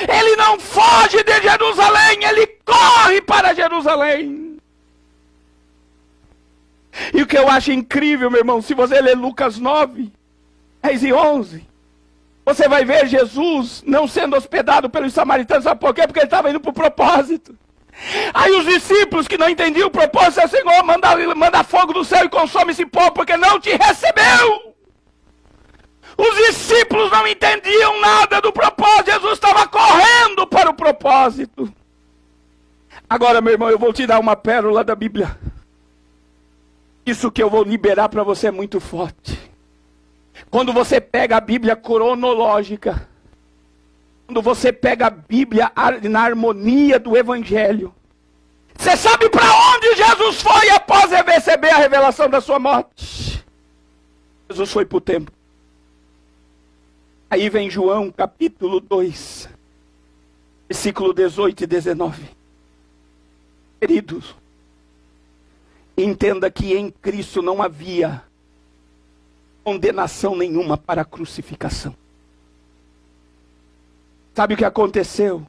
ele não foge de Jerusalém, ele corre para Jerusalém. E o que eu acho incrível, meu irmão, se você ler Lucas 9, 10 e 11, você vai ver Jesus não sendo hospedado pelos samaritanos. Sabe por quê? Porque ele estava indo para o propósito. Aí os discípulos que não entendiam o propósito, é: Senhor, manda fogo do céu e consome esse povo, porque não te recebeu. Os discípulos não entendiam nada do propósito. Jesus estava correndo para o propósito. Agora, meu irmão, eu vou te dar uma pérola da Bíblia. Isso que eu vou liberar para você é muito forte. Quando você pega a Bíblia cronológica, quando você pega a Bíblia na harmonia do Evangelho, você sabe para onde Jesus foi após receber a revelação da sua morte? Jesus foi para o templo. Aí vem João capítulo 2, versículo 18 e 19. Queridos, entenda que em Cristo não havia condenação nenhuma para a crucificação. Sabe o que aconteceu?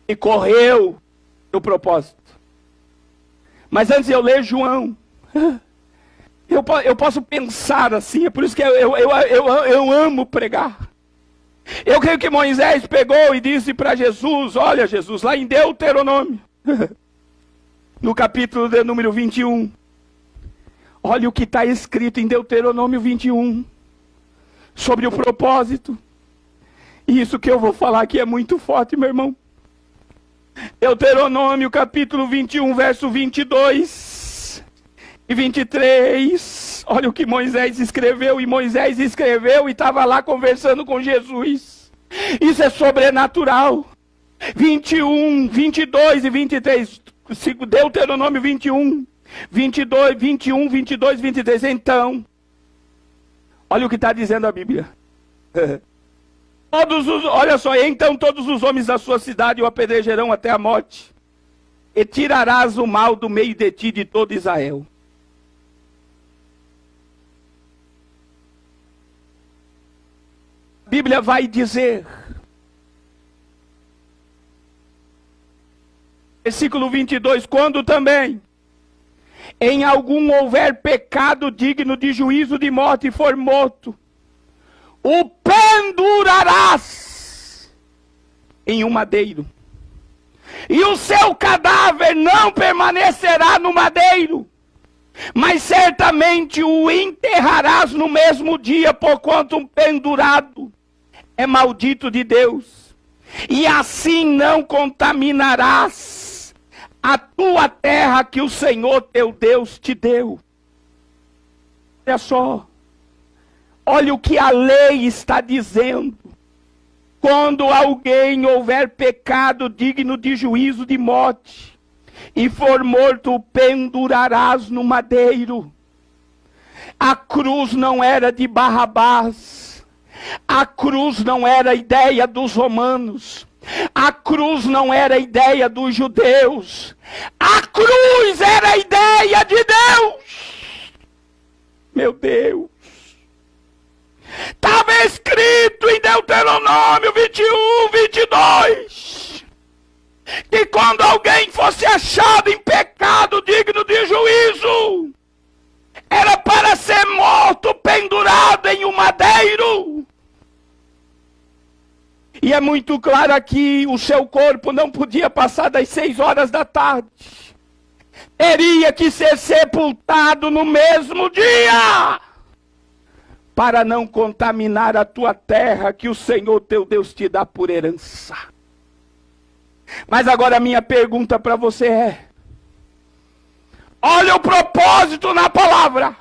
E correu no propósito. Mas antes de eu ler João, Eu posso pensar assim, é por isso que eu amo pregar. Eu creio que Moisés pegou e disse para Jesus, olha Jesus, lá em Deuteronômio, no capítulo de número 21, olha o que está escrito em Deuteronômio 21, sobre o propósito. E isso que eu vou falar aqui é muito forte, meu irmão. Deuteronômio capítulo 21, verso 22 e 23, olha o que Moisés escreveu, e Moisés escreveu e estava lá conversando com Jesus. Isso é sobrenatural. 21, 22 e 23, Deuteronômio 21, 22, 21, 22, 23. Então, olha o que está dizendo a Bíblia. Olha só, então todos os homens da sua cidade o apedrejarão até a morte, e tirarás o mal do meio de ti, de todo Israel. A Bíblia vai dizer, versículo 22, quando também em algum houver pecado digno de juízo de morte e for morto, o pendurarás em um madeiro, e o seu cadáver não permanecerá no madeiro, mas certamente o enterrarás no mesmo dia, porquanto um pendurado é maldito de Deus, e assim não contaminarás a tua terra que o Senhor teu Deus te deu. Olha só, olha o que a lei está dizendo. Quando alguém houver pecado digno de juízo de morte, e for morto, o pendurarás no madeiro. A cruz não era de Barrabás. A cruz não era a ideia dos romanos. A cruz não era a ideia dos judeus. A cruz era a ideia de Deus. Meu Deus. Estava escrito em Deuteronômio 21, 22, que quando alguém fosse achado em pecado digno de juízo, era para ser morto, pendurado em um madeiro. E é muito claro aqui, o seu corpo não podia passar das 6 horas da tarde. Teria que ser sepultado no mesmo dia, para não contaminar a tua terra que o Senhor teu Deus te dá por herança. Mas agora a minha pergunta para você é, olha o propósito na palavra.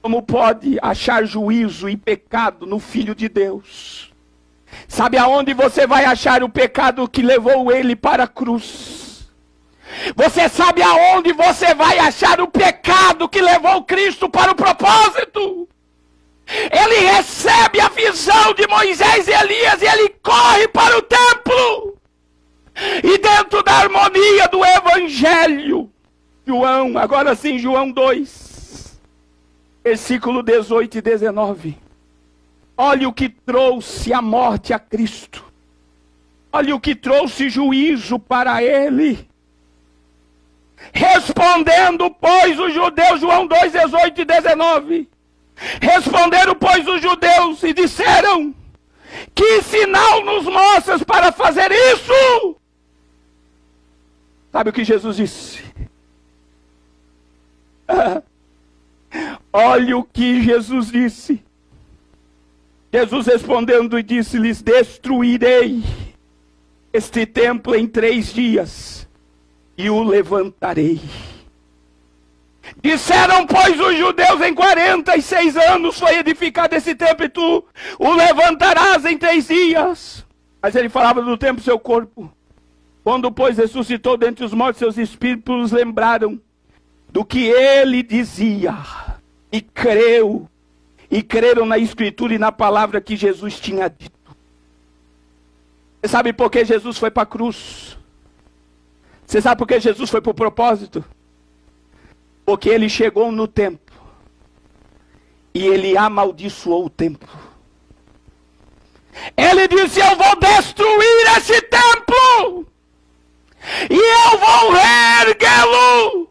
Como pode achar juízo e pecado no Filho de Deus? Sabe aonde você vai achar o pecado que levou ele para a cruz? Você sabe aonde você vai achar o pecado que levou Cristo para o propósito? Ele recebe a visão de Moisés e Elias e ele corre para o templo. E dentro da harmonia do Evangelho, João, agora sim, João 2, versículo 18 e 19. Olha o que trouxe a morte a Cristo. Olha o que trouxe juízo para ele. Respondendo, pois, os judeus, João 2, 18 e 19. Responderam, pois, os judeus e disseram, que sinal nos mostras para fazer isso? Sabe o que Jesus disse? Olha o que Jesus disse. Jesus respondendo e disse-lhes, destruirei este templo em 3 dias e o levantarei. Disseram, pois, os judeus, em 46 anos foi edificado esse templo, e tu o levantarás em 3 dias. Mas ele falava do templo, seu corpo. Quando, pois, ressuscitou dentre os mortos, seus espíritos lembraram do que ele dizia, e creram na Escritura e na palavra que Jesus tinha dito. Você sabe por que Jesus foi para a cruz? Você sabe por que Jesus foi para o propósito? Porque ele chegou no templo e ele amaldiçoou o templo. Ele disse, eu vou destruir esse templo e eu vou reerguê-lo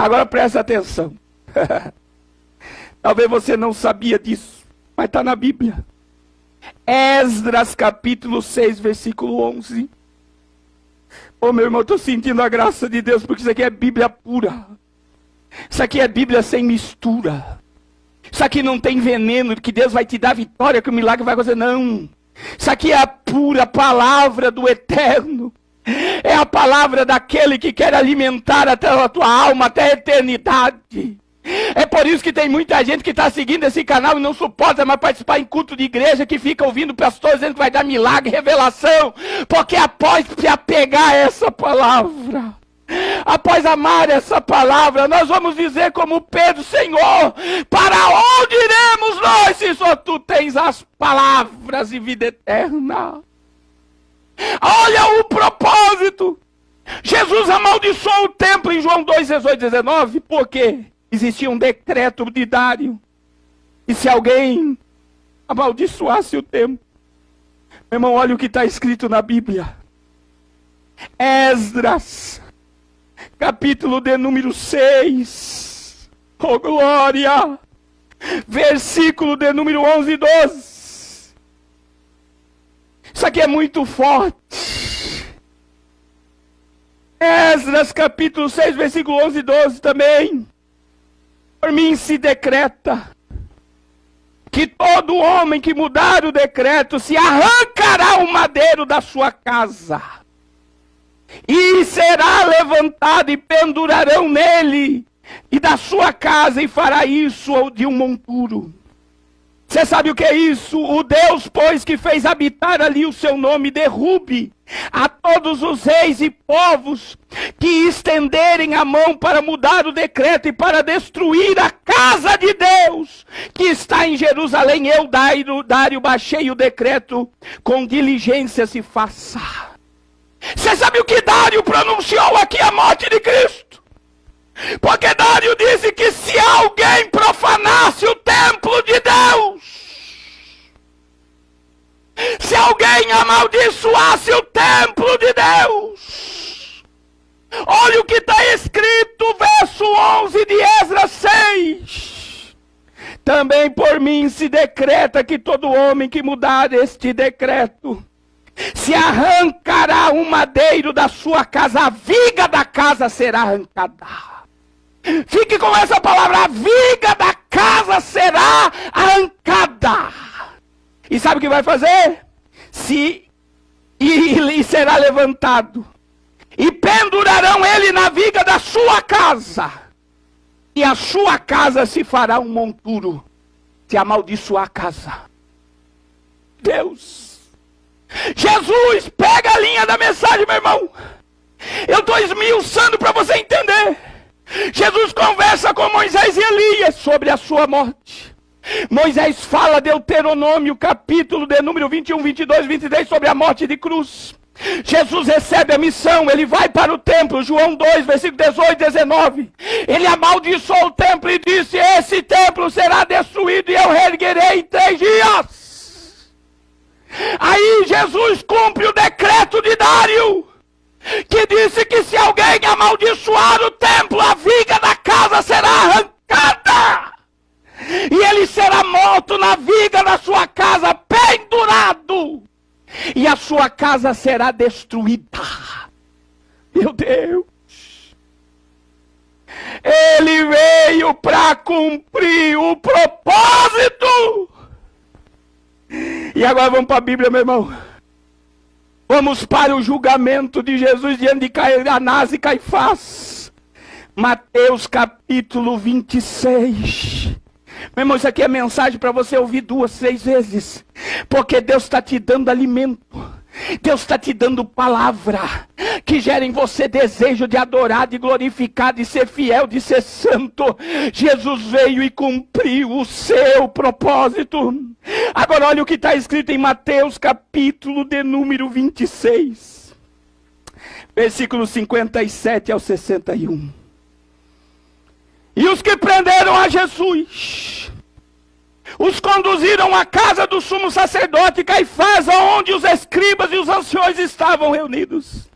Agora presta atenção. Talvez você não sabia disso, mas está na Bíblia. Esdras capítulo 6, versículo 11. Ô meu irmão, eu estou sentindo a graça de Deus, porque isso aqui é Bíblia pura. Isso aqui é Bíblia sem mistura. Isso aqui não tem veneno, que Deus vai te dar vitória, que o milagre vai acontecer, não. Isso aqui é a pura palavra do Eterno. É a palavra daquele que quer alimentar até a tua alma, até a eternidade. É por isso que tem muita gente que está seguindo esse canal e não suporta mais participar em culto de igreja, que fica ouvindo pastores dizendo que vai dar milagre, revelação, porque após se apegar a essa palavra, após amar essa palavra, nós vamos dizer como Pedro: Senhor, para onde iremos nós, se só Tu tens as palavras de vida eterna? Olha o propósito. Jesus amaldiçoou o templo em João 2, 18, 19, por quê? Existia um decreto de Dário. E se alguém amaldiçoasse o templo, meu irmão, olha o que está escrito na Bíblia. Esdras, capítulo de número 6. Oh glória! Versículo de número 11 e 12. Isso aqui é muito forte. Esdras capítulo 6, versículo 11 e 12 também. Por mim se decreta que todo homem que mudar o decreto se arrancará o madeiro da sua casa, e será levantado e pendurarão nele e da sua casa, e fará isso de um monturo. Você sabe o que é isso? O Deus, pois, que fez habitar ali o seu nome, derrube a todos os reis e povos que estenderem a mão para mudar o decreto e para destruir a casa de Deus que está em Jerusalém. Eu, Dário, baixei o decreto, com diligência se faça. Você sabe o que Dário pronunciou aqui? A morte de Cristo. Porque Dário disse que se alguém profanasse o templo de Deus, se alguém amaldiçoasse o templo de Deus, olha o que está escrito, verso 11 de Esdras 6. Também por mim se decreta que todo homem que mudar este decreto se arrancará um madeiro da sua casa, a viga da casa será arrancada. Fique com essa palavra: a viga da casa será arrancada. E sabe o que vai fazer? E será levantado, e pendurarão ele na viga da sua casa, e a sua casa se fará um monturo, se amaldiçoar a casa. Deus, Jesus, pega a linha da mensagem, meu irmão. Eu estou esmiuçando para você entender. Jesus conversa com Moisés e Elias sobre a sua morte. Moisés fala Deuteronômio, capítulo de número 21, 22, 23, sobre a morte de cruz. Jesus recebe a missão, ele vai para o templo, João 2, versículo 18 e 19. Ele amaldiçoou o templo e disse: esse templo será destruído e eu reerguerei em 3 dias. Aí Jesus cumpre o decreto de Dário, que disse que se alguém amaldiçoar o templo, a viga da casa será arrancada, e ele será morto na viga da sua casa, pendurado, e a sua casa será destruída. Meu Deus, ele veio para cumprir o propósito. E agora vamos para a Bíblia, meu irmão. Vamos para o julgamento de Jesus diante de Anás e Caifás. Mateus capítulo 26. Meu irmão, isso aqui é mensagem para você ouvir 2, 3 vezes. Porque Deus está te dando alimento. Deus está te dando palavra que gera em você desejo de adorar, de glorificar, de ser fiel, de ser santo. Jesus veio e cumpriu o seu propósito. Agora olha o que está escrito em Mateus capítulo de número 26, versículo 57 ao 61. E os que prenderam a Jesus os conduziram à casa do sumo sacerdote Caifás, onde os escribas e os anciões estavam reunidos.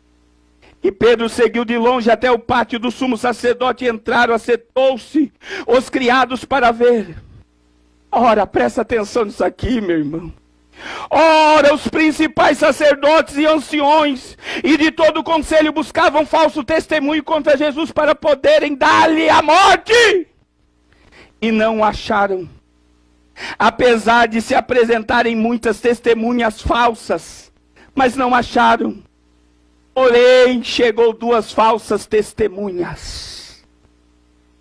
E Pedro seguiu de longe até o pátio do sumo sacerdote e entraram, assentou-se os criados para ver. Ora, presta atenção nisso aqui, meu irmão. Ora, os principais sacerdotes e anciões e de todo o conselho buscavam falso testemunho contra Jesus para poderem dar-lhe a morte. E não acharam. Apesar de se apresentarem muitas testemunhas falsas, mas não acharam. Porém, chegou 2 falsas testemunhas.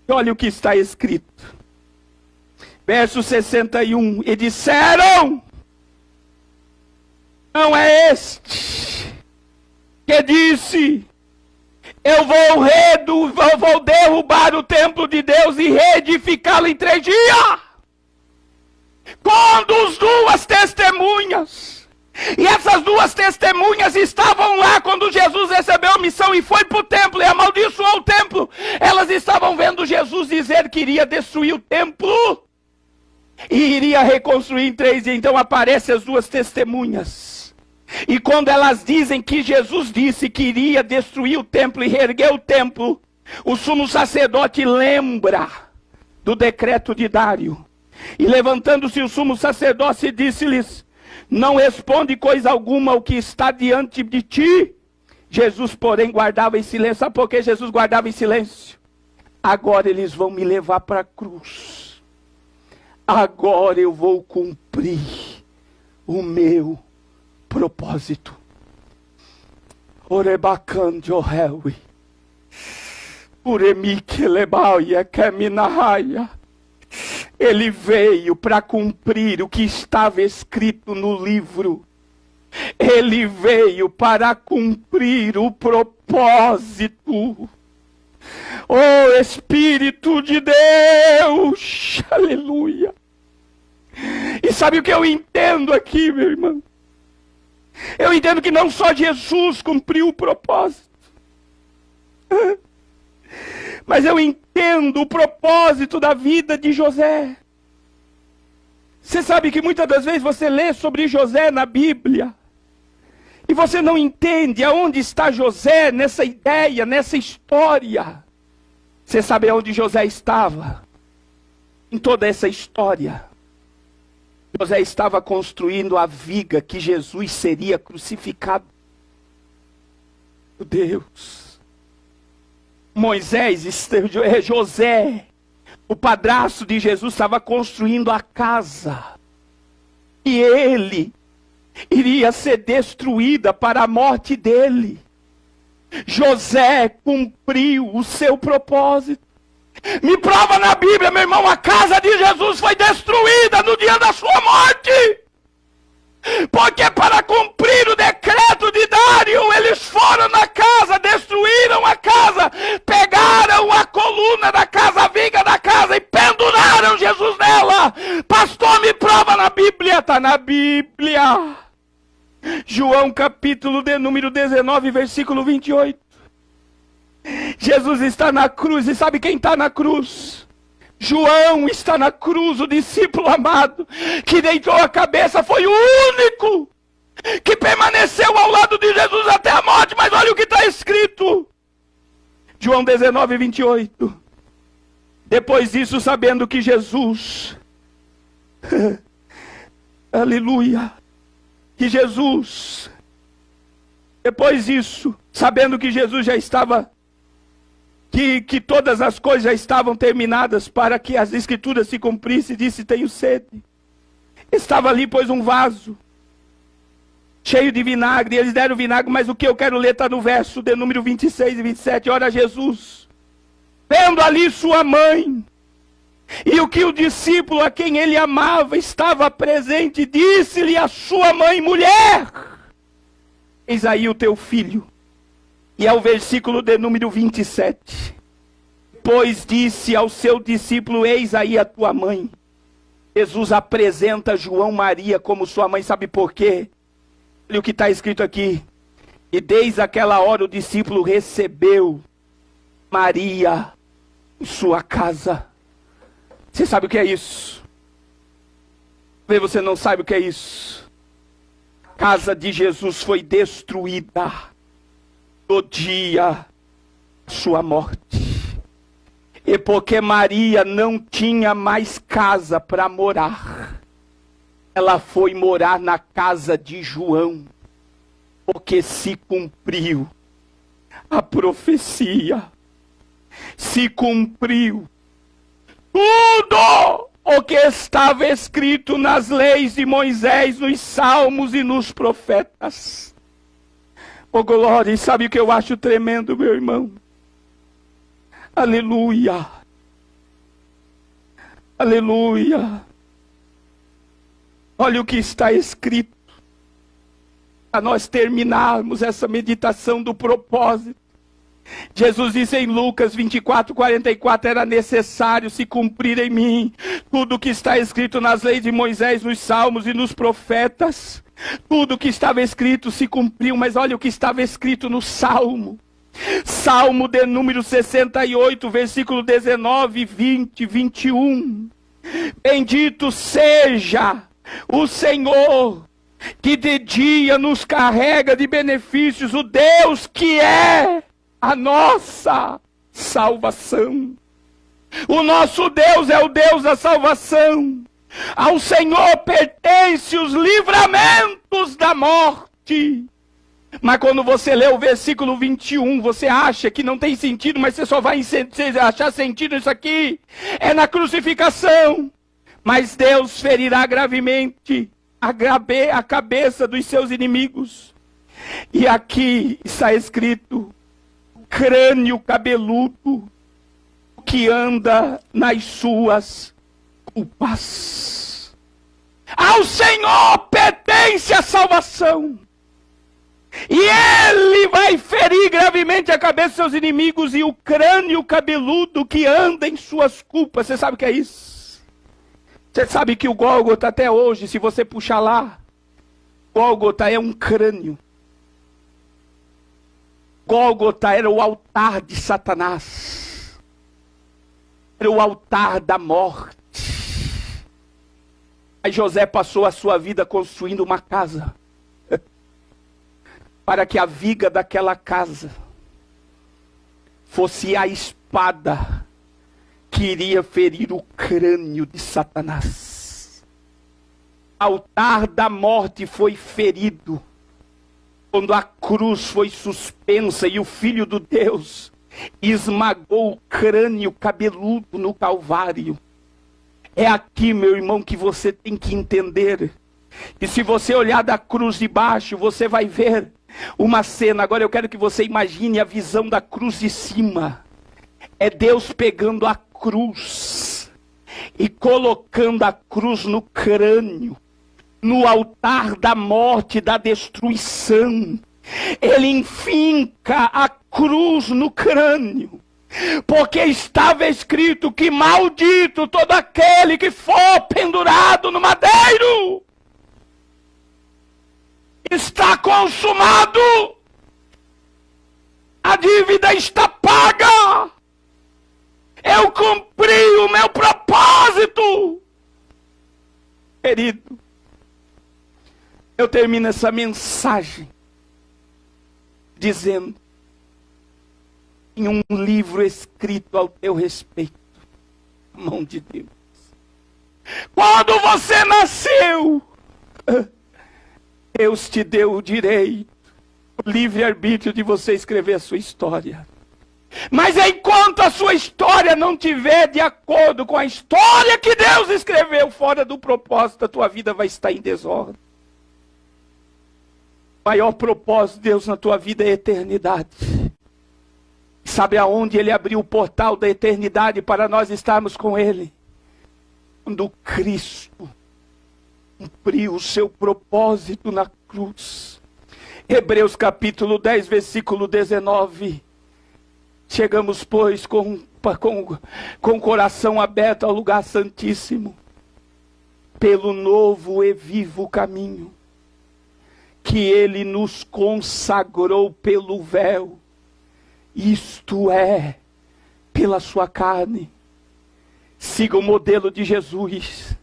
E olha o que está escrito. Verso 61. E disseram: não é este que disse: eu vou derrubar o templo de Deus e reedificá-lo em 3 dias. Quando 2 testemunhas, e essas 2 testemunhas estavam lá quando Jesus recebeu a missão e foi para o templo e amaldiçoou o templo, elas estavam vendo Jesus dizer que iria destruir o templo e iria reconstruir em 3 dias. Então aparecem as 2 testemunhas. E quando elas dizem que Jesus disse que iria destruir o templo e reerguer o templo, o sumo sacerdote lembra do decreto de Dário. E levantando-se o sumo sacerdote disse-lhes: não responde coisa alguma ao que está diante de ti. Jesus, porém, guardava em silêncio. Sabe por que Jesus guardava em silêncio? Agora eles vão me levar para a cruz. Agora eu vou cumprir o meu propósito. Orebacandio reui. Uremiquelebaia keminahaya. Ele veio para cumprir o que estava escrito no livro. Ele veio para cumprir o propósito. Oh Espírito de Deus, aleluia. E sabe o que eu entendo aqui, meu irmão? Eu entendo que não só Jesus cumpriu o propósito, mas eu entendo o propósito da vida de José. Você sabe que muitas das vezes você lê sobre José na Bíblia e você não entende aonde está José nessa ideia, nessa história. Você sabe aonde José estava? Em toda essa história. José estava construindo a viga que Jesus seria crucificado. Meu Deus. José, o padrasto de Jesus, estava construindo a casa. E ele iria ser destruída para a morte dele. José cumpriu o seu propósito. Me prova na Bíblia, meu irmão, a casa de Jesus foi destruída no dia da sua morte. Porque para cumprir o decreto de Dário, eles foram na casa, destruíram a casa, pegaram a coluna da casa, a viga da casa e penduraram Jesus nela. Pastor, me prova na Bíblia. Está na Bíblia. João capítulo de número 19, versículo 28. Jesus está na cruz, e sabe quem está na cruz? João está na cruz, o discípulo amado, que deitou a cabeça, foi o único que permaneceu ao lado de Jesus até a morte. Mas olha o que está escrito. João 19, 28. Depois disso, sabendo que Jesus, aleluia, que Jesus, depois disso, sabendo que Jesus já estava, que todas as coisas já estavam terminadas para que as escrituras se cumprissem, disse: tenho sede. Estava ali, pois, um vaso cheio de vinagre, e eles deram vinagre, mas o que eu quero ler está no verso de número 26 e 27. Ora, Jesus, vendo ali sua mãe, e o que o discípulo a quem ele amava estava presente, disse-lhe a sua mãe: mulher, eis aí o teu filho. E é o versículo de número 27. Pois disse ao seu discípulo: eis aí a tua mãe. Jesus apresenta João Maria como sua mãe. Sabe por quê? Olha o que está escrito aqui. E desde aquela hora o discípulo recebeu Maria em sua casa. Você sabe o que é isso? Vê, você não sabe o que é isso. A casa de Jesus foi destruída. do dia da sua morte. E porque Maria não tinha mais casa para morar, ela foi morar na casa de João, porque se cumpriu a profecia, se cumpriu tudo o que estava escrito nas leis de Moisés, nos salmos e nos profetas. Oh glória, e sabe o que eu acho tremendo, meu irmão? Aleluia, aleluia. Olha o que está escrito, para nós terminarmos essa meditação do propósito. Jesus disse em Lucas 24:44, era necessário se cumprir em mim tudo o que está escrito nas leis de Moisés, nos salmos e nos profetas. Tudo o que estava escrito se cumpriu, mas olha o que estava escrito no Salmo. Salmo de número 68, versículo 19, 20, 21. Bendito seja o Senhor, que de dia nos carrega de benefícios, o Deus que é a nossa salvação. O nosso Deus é o Deus da salvação. Ao Senhor pertence os livramentos da morte. Mas quando você lê o versículo 21, você acha que não tem sentido, mas você só vai achar sentido nisso aqui. É na crucificação. Mas Deus ferirá gravemente a cabeça dos seus inimigos. E aqui está escrito, crânio cabeludo que anda nas suas culpas. Ao Senhor pertence a salvação. E Ele vai ferir gravemente a cabeça dos seus inimigos e o crânio cabeludo que anda em suas culpas. Você sabe o que é isso? Você sabe que o Gólgota até hoje, se você puxar lá, Gólgota é um crânio. Gólgota era o altar de Satanás. Era o altar da morte. Aí José passou a sua vida construindo uma casa, para que a viga daquela casa fosse a espada que iria ferir o crânio de Satanás. O altar da morte foi ferido quando a cruz foi suspensa e o Filho do Deus esmagou o crânio cabeludo no Calvário. É aqui, meu irmão, que você tem que entender. E se você olhar da cruz de baixo, você vai ver uma cena. Agora eu quero que você imagine a visão da cruz de cima. É Deus pegando a cruz e colocando a cruz no crânio, no altar da morte, da destruição. Ele enfinca a cruz no crânio, porque estava escrito que maldito todo aquele que for pendurado no madeiro. Está consumado. A dívida está paga. Eu cumpri o meu propósito. Querido, eu termino essa mensagem dizendo, em um livro escrito ao teu respeito, a mão de Deus. Quando você nasceu, Deus te deu o direito, o livre-arbítrio de você escrever a sua história. Mas enquanto a sua história não tiver de acordo com a história que Deus escreveu, fora do propósito, a tua vida vai estar em desordem. O maior propósito de Deus na tua vida é a eternidade. Sabe aonde Ele abriu o portal da eternidade para nós estarmos com Ele? Quando Cristo cumpriu o seu propósito na cruz. Hebreus capítulo 10, versículo 19. Chegamos, pois, com o coração aberto ao lugar santíssimo, pelo novo e vivo caminho, que Ele nos consagrou pelo véu, isto é, pela sua carne. Siga o modelo de Jesus.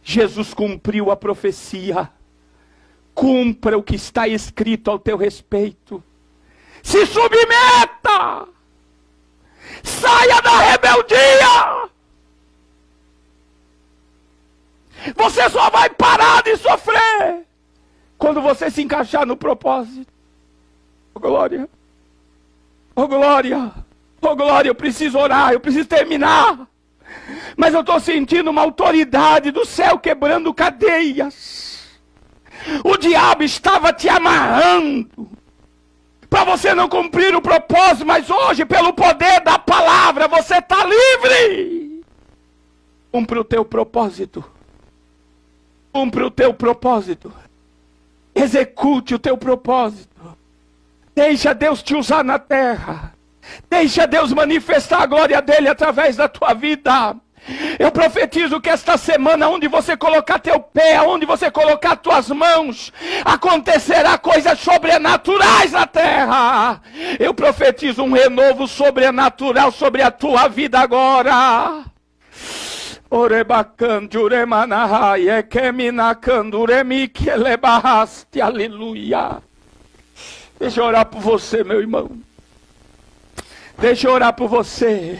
Jesus cumpriu a profecia. Cumpra o que está escrito ao teu respeito. Se submeta. Saia da rebeldia. Você só vai parar de sofrer quando você se encaixar no propósito. Oh glória. Oh glória. Oh glória, eu preciso orar, eu preciso terminar. Mas eu estou sentindo uma autoridade do céu quebrando cadeias. O diabo estava te amarrando para você não cumprir o propósito, mas hoje, pelo poder da palavra, você está livre. Cumpre o teu propósito. Cumpre o teu propósito. Execute o teu propósito. Deixa Deus te usar na terra. Deixa Deus manifestar a glória dele através da tua vida. Eu profetizo que esta semana, onde você colocar teu pé, onde você colocar tuas mãos, acontecerá coisas sobrenaturais na terra. Eu profetizo um renovo sobrenatural sobre a tua vida agora. Aleluia. Deixa eu orar por você, meu irmão. Deixa eu orar por você.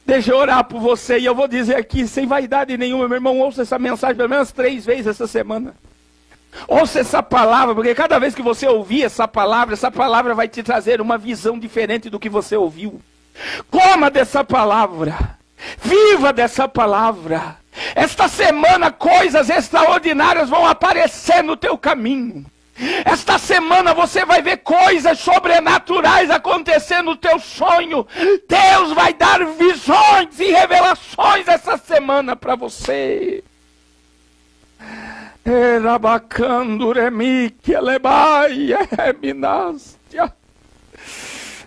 Deixa eu orar por você. E eu vou dizer aqui, sem vaidade nenhuma, meu irmão, ouça essa mensagem pelo menos 3 vezes essa semana. Ouça essa palavra, porque cada vez que você ouvir essa palavra vai te trazer uma visão diferente do que você ouviu. Coma dessa palavra. Viva dessa palavra. Esta semana coisas extraordinárias vão aparecer no teu caminho. Esta semana você vai ver coisas sobrenaturais acontecer no teu sonho. Deus vai dar visões e revelações essa semana para você.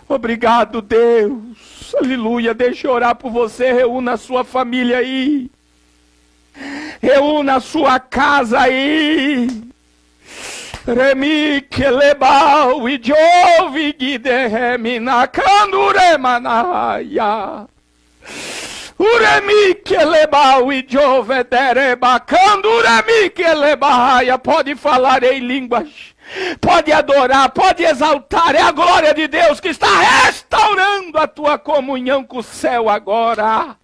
Obrigado, Deus. Aleluia. Deixa eu orar por você. Reúna a sua família aí. Reúna a sua casa aí. Remi que lebau e jove guideremi na canduremanaya. Uremi que lebau e jove dereba canduremi que lebaia. Pode falar em línguas, pode adorar, pode exaltar. É a glória de Deus que está restaurando a tua comunhão com o céu agora.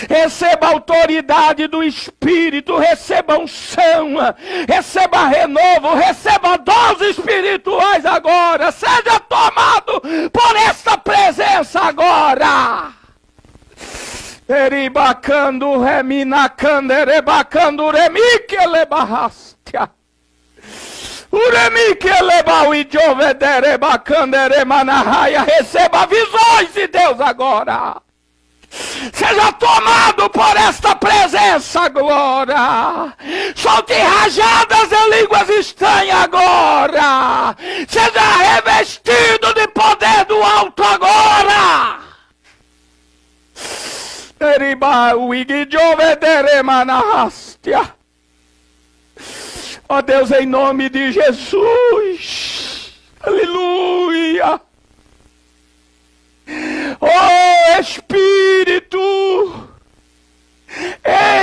Receba a autoridade do Espírito, receba unção, receba renovo, receba dons espirituais agora. Seja tomado por esta presença agora. Eribacando reminacando erebacando remique lebarrastia. Uremique lebau e jovederebacando eremanahaya. Receba visões de Deus agora. Seja tomado por esta presença agora. Solte rajadas em línguas estranhas agora. Seja revestido de poder do alto agora. Ó Deus, em nome de Jesus. Aleluia. Oh Espírito,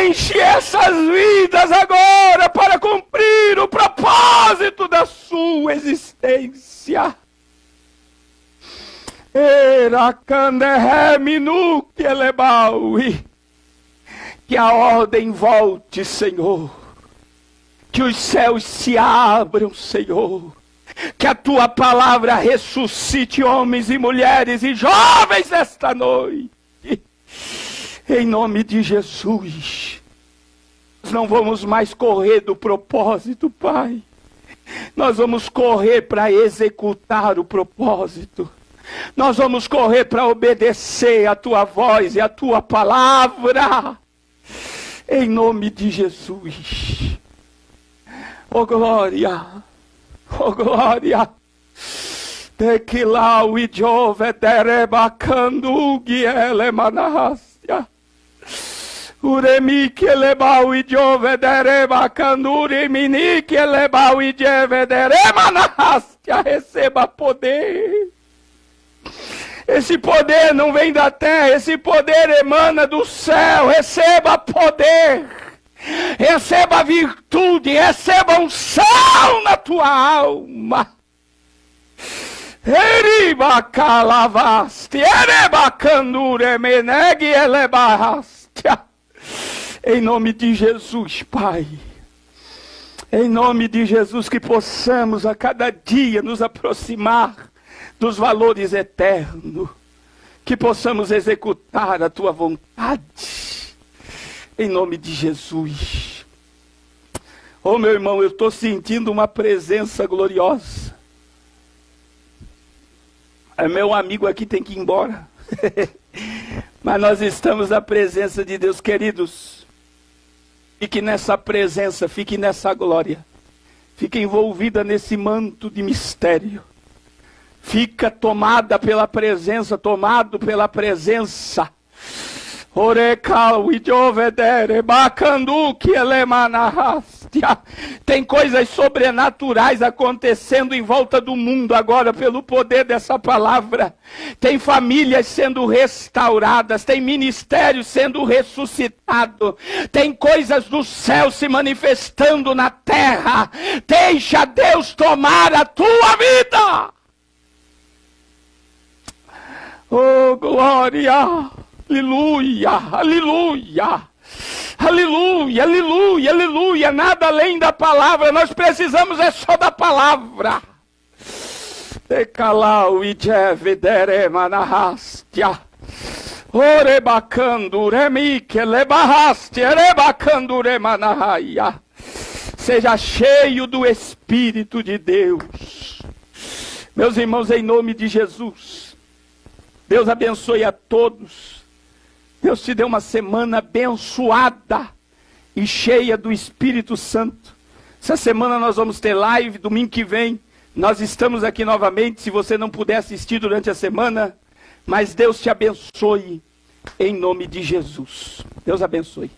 enche essas vidas agora para cumprir o propósito da sua existência. Que a ordem volte, Senhor. Que os céus se abram, Senhor. Que a tua palavra ressuscite homens e mulheres e jovens nesta noite. Em nome de Jesus. Nós não vamos mais correr do propósito, Pai. Nós vamos correr para executar o propósito. Nós vamos correr para obedecer a tua voz e a tua palavra. Em nome de Jesus. Oh glória. Oh glória. Tequilau e jove derebacando guiele manastia. Uremi que lebau e jove derebacando urimini que lebau e jove deremanastia. Receba poder. Esse poder não vem da terra, esse poder emana do céu. Receba poder. Receba virtude, receba unção na tua alma. Em nome de Jesus, Pai. Em nome de Jesus, que possamos a cada dia nos aproximar dos valores eternos. Que possamos executar a Tua vontade. Em nome de Jesus. Oh, meu irmão, eu estou sentindo uma presença gloriosa. Meu amigo aqui tem que ir embora. Mas nós estamos na presença de Deus, queridos. Fique nessa presença, fique nessa glória. Fique envolvida nesse manto de mistério. Fica tomada pela presença, tomado pela presença. Tem coisas sobrenaturais acontecendo em volta do mundo agora pelo poder dessa palavra. Tem famílias sendo restauradas, tem ministérios sendo ressuscitados, tem coisas do céu se manifestando na terra. Deixa Deus tomar a tua vida. Oh, glória! Aleluia, aleluia, aleluia, aleluia, aleluia, nada além da palavra, nós precisamos é só da palavra. Decalau e jevideremanahastia, orebacando remike lebahaste, erebacando remanahaya. Seja cheio do Espírito de Deus. Meus irmãos, em nome de Jesus, Deus abençoe a todos. Deus te deu uma semana abençoada e cheia do Espírito Santo. Essa semana nós vamos ter live, domingo que vem nós estamos aqui novamente, se você não puder assistir durante a semana, mas Deus te abençoe em nome de Jesus. Deus abençoe.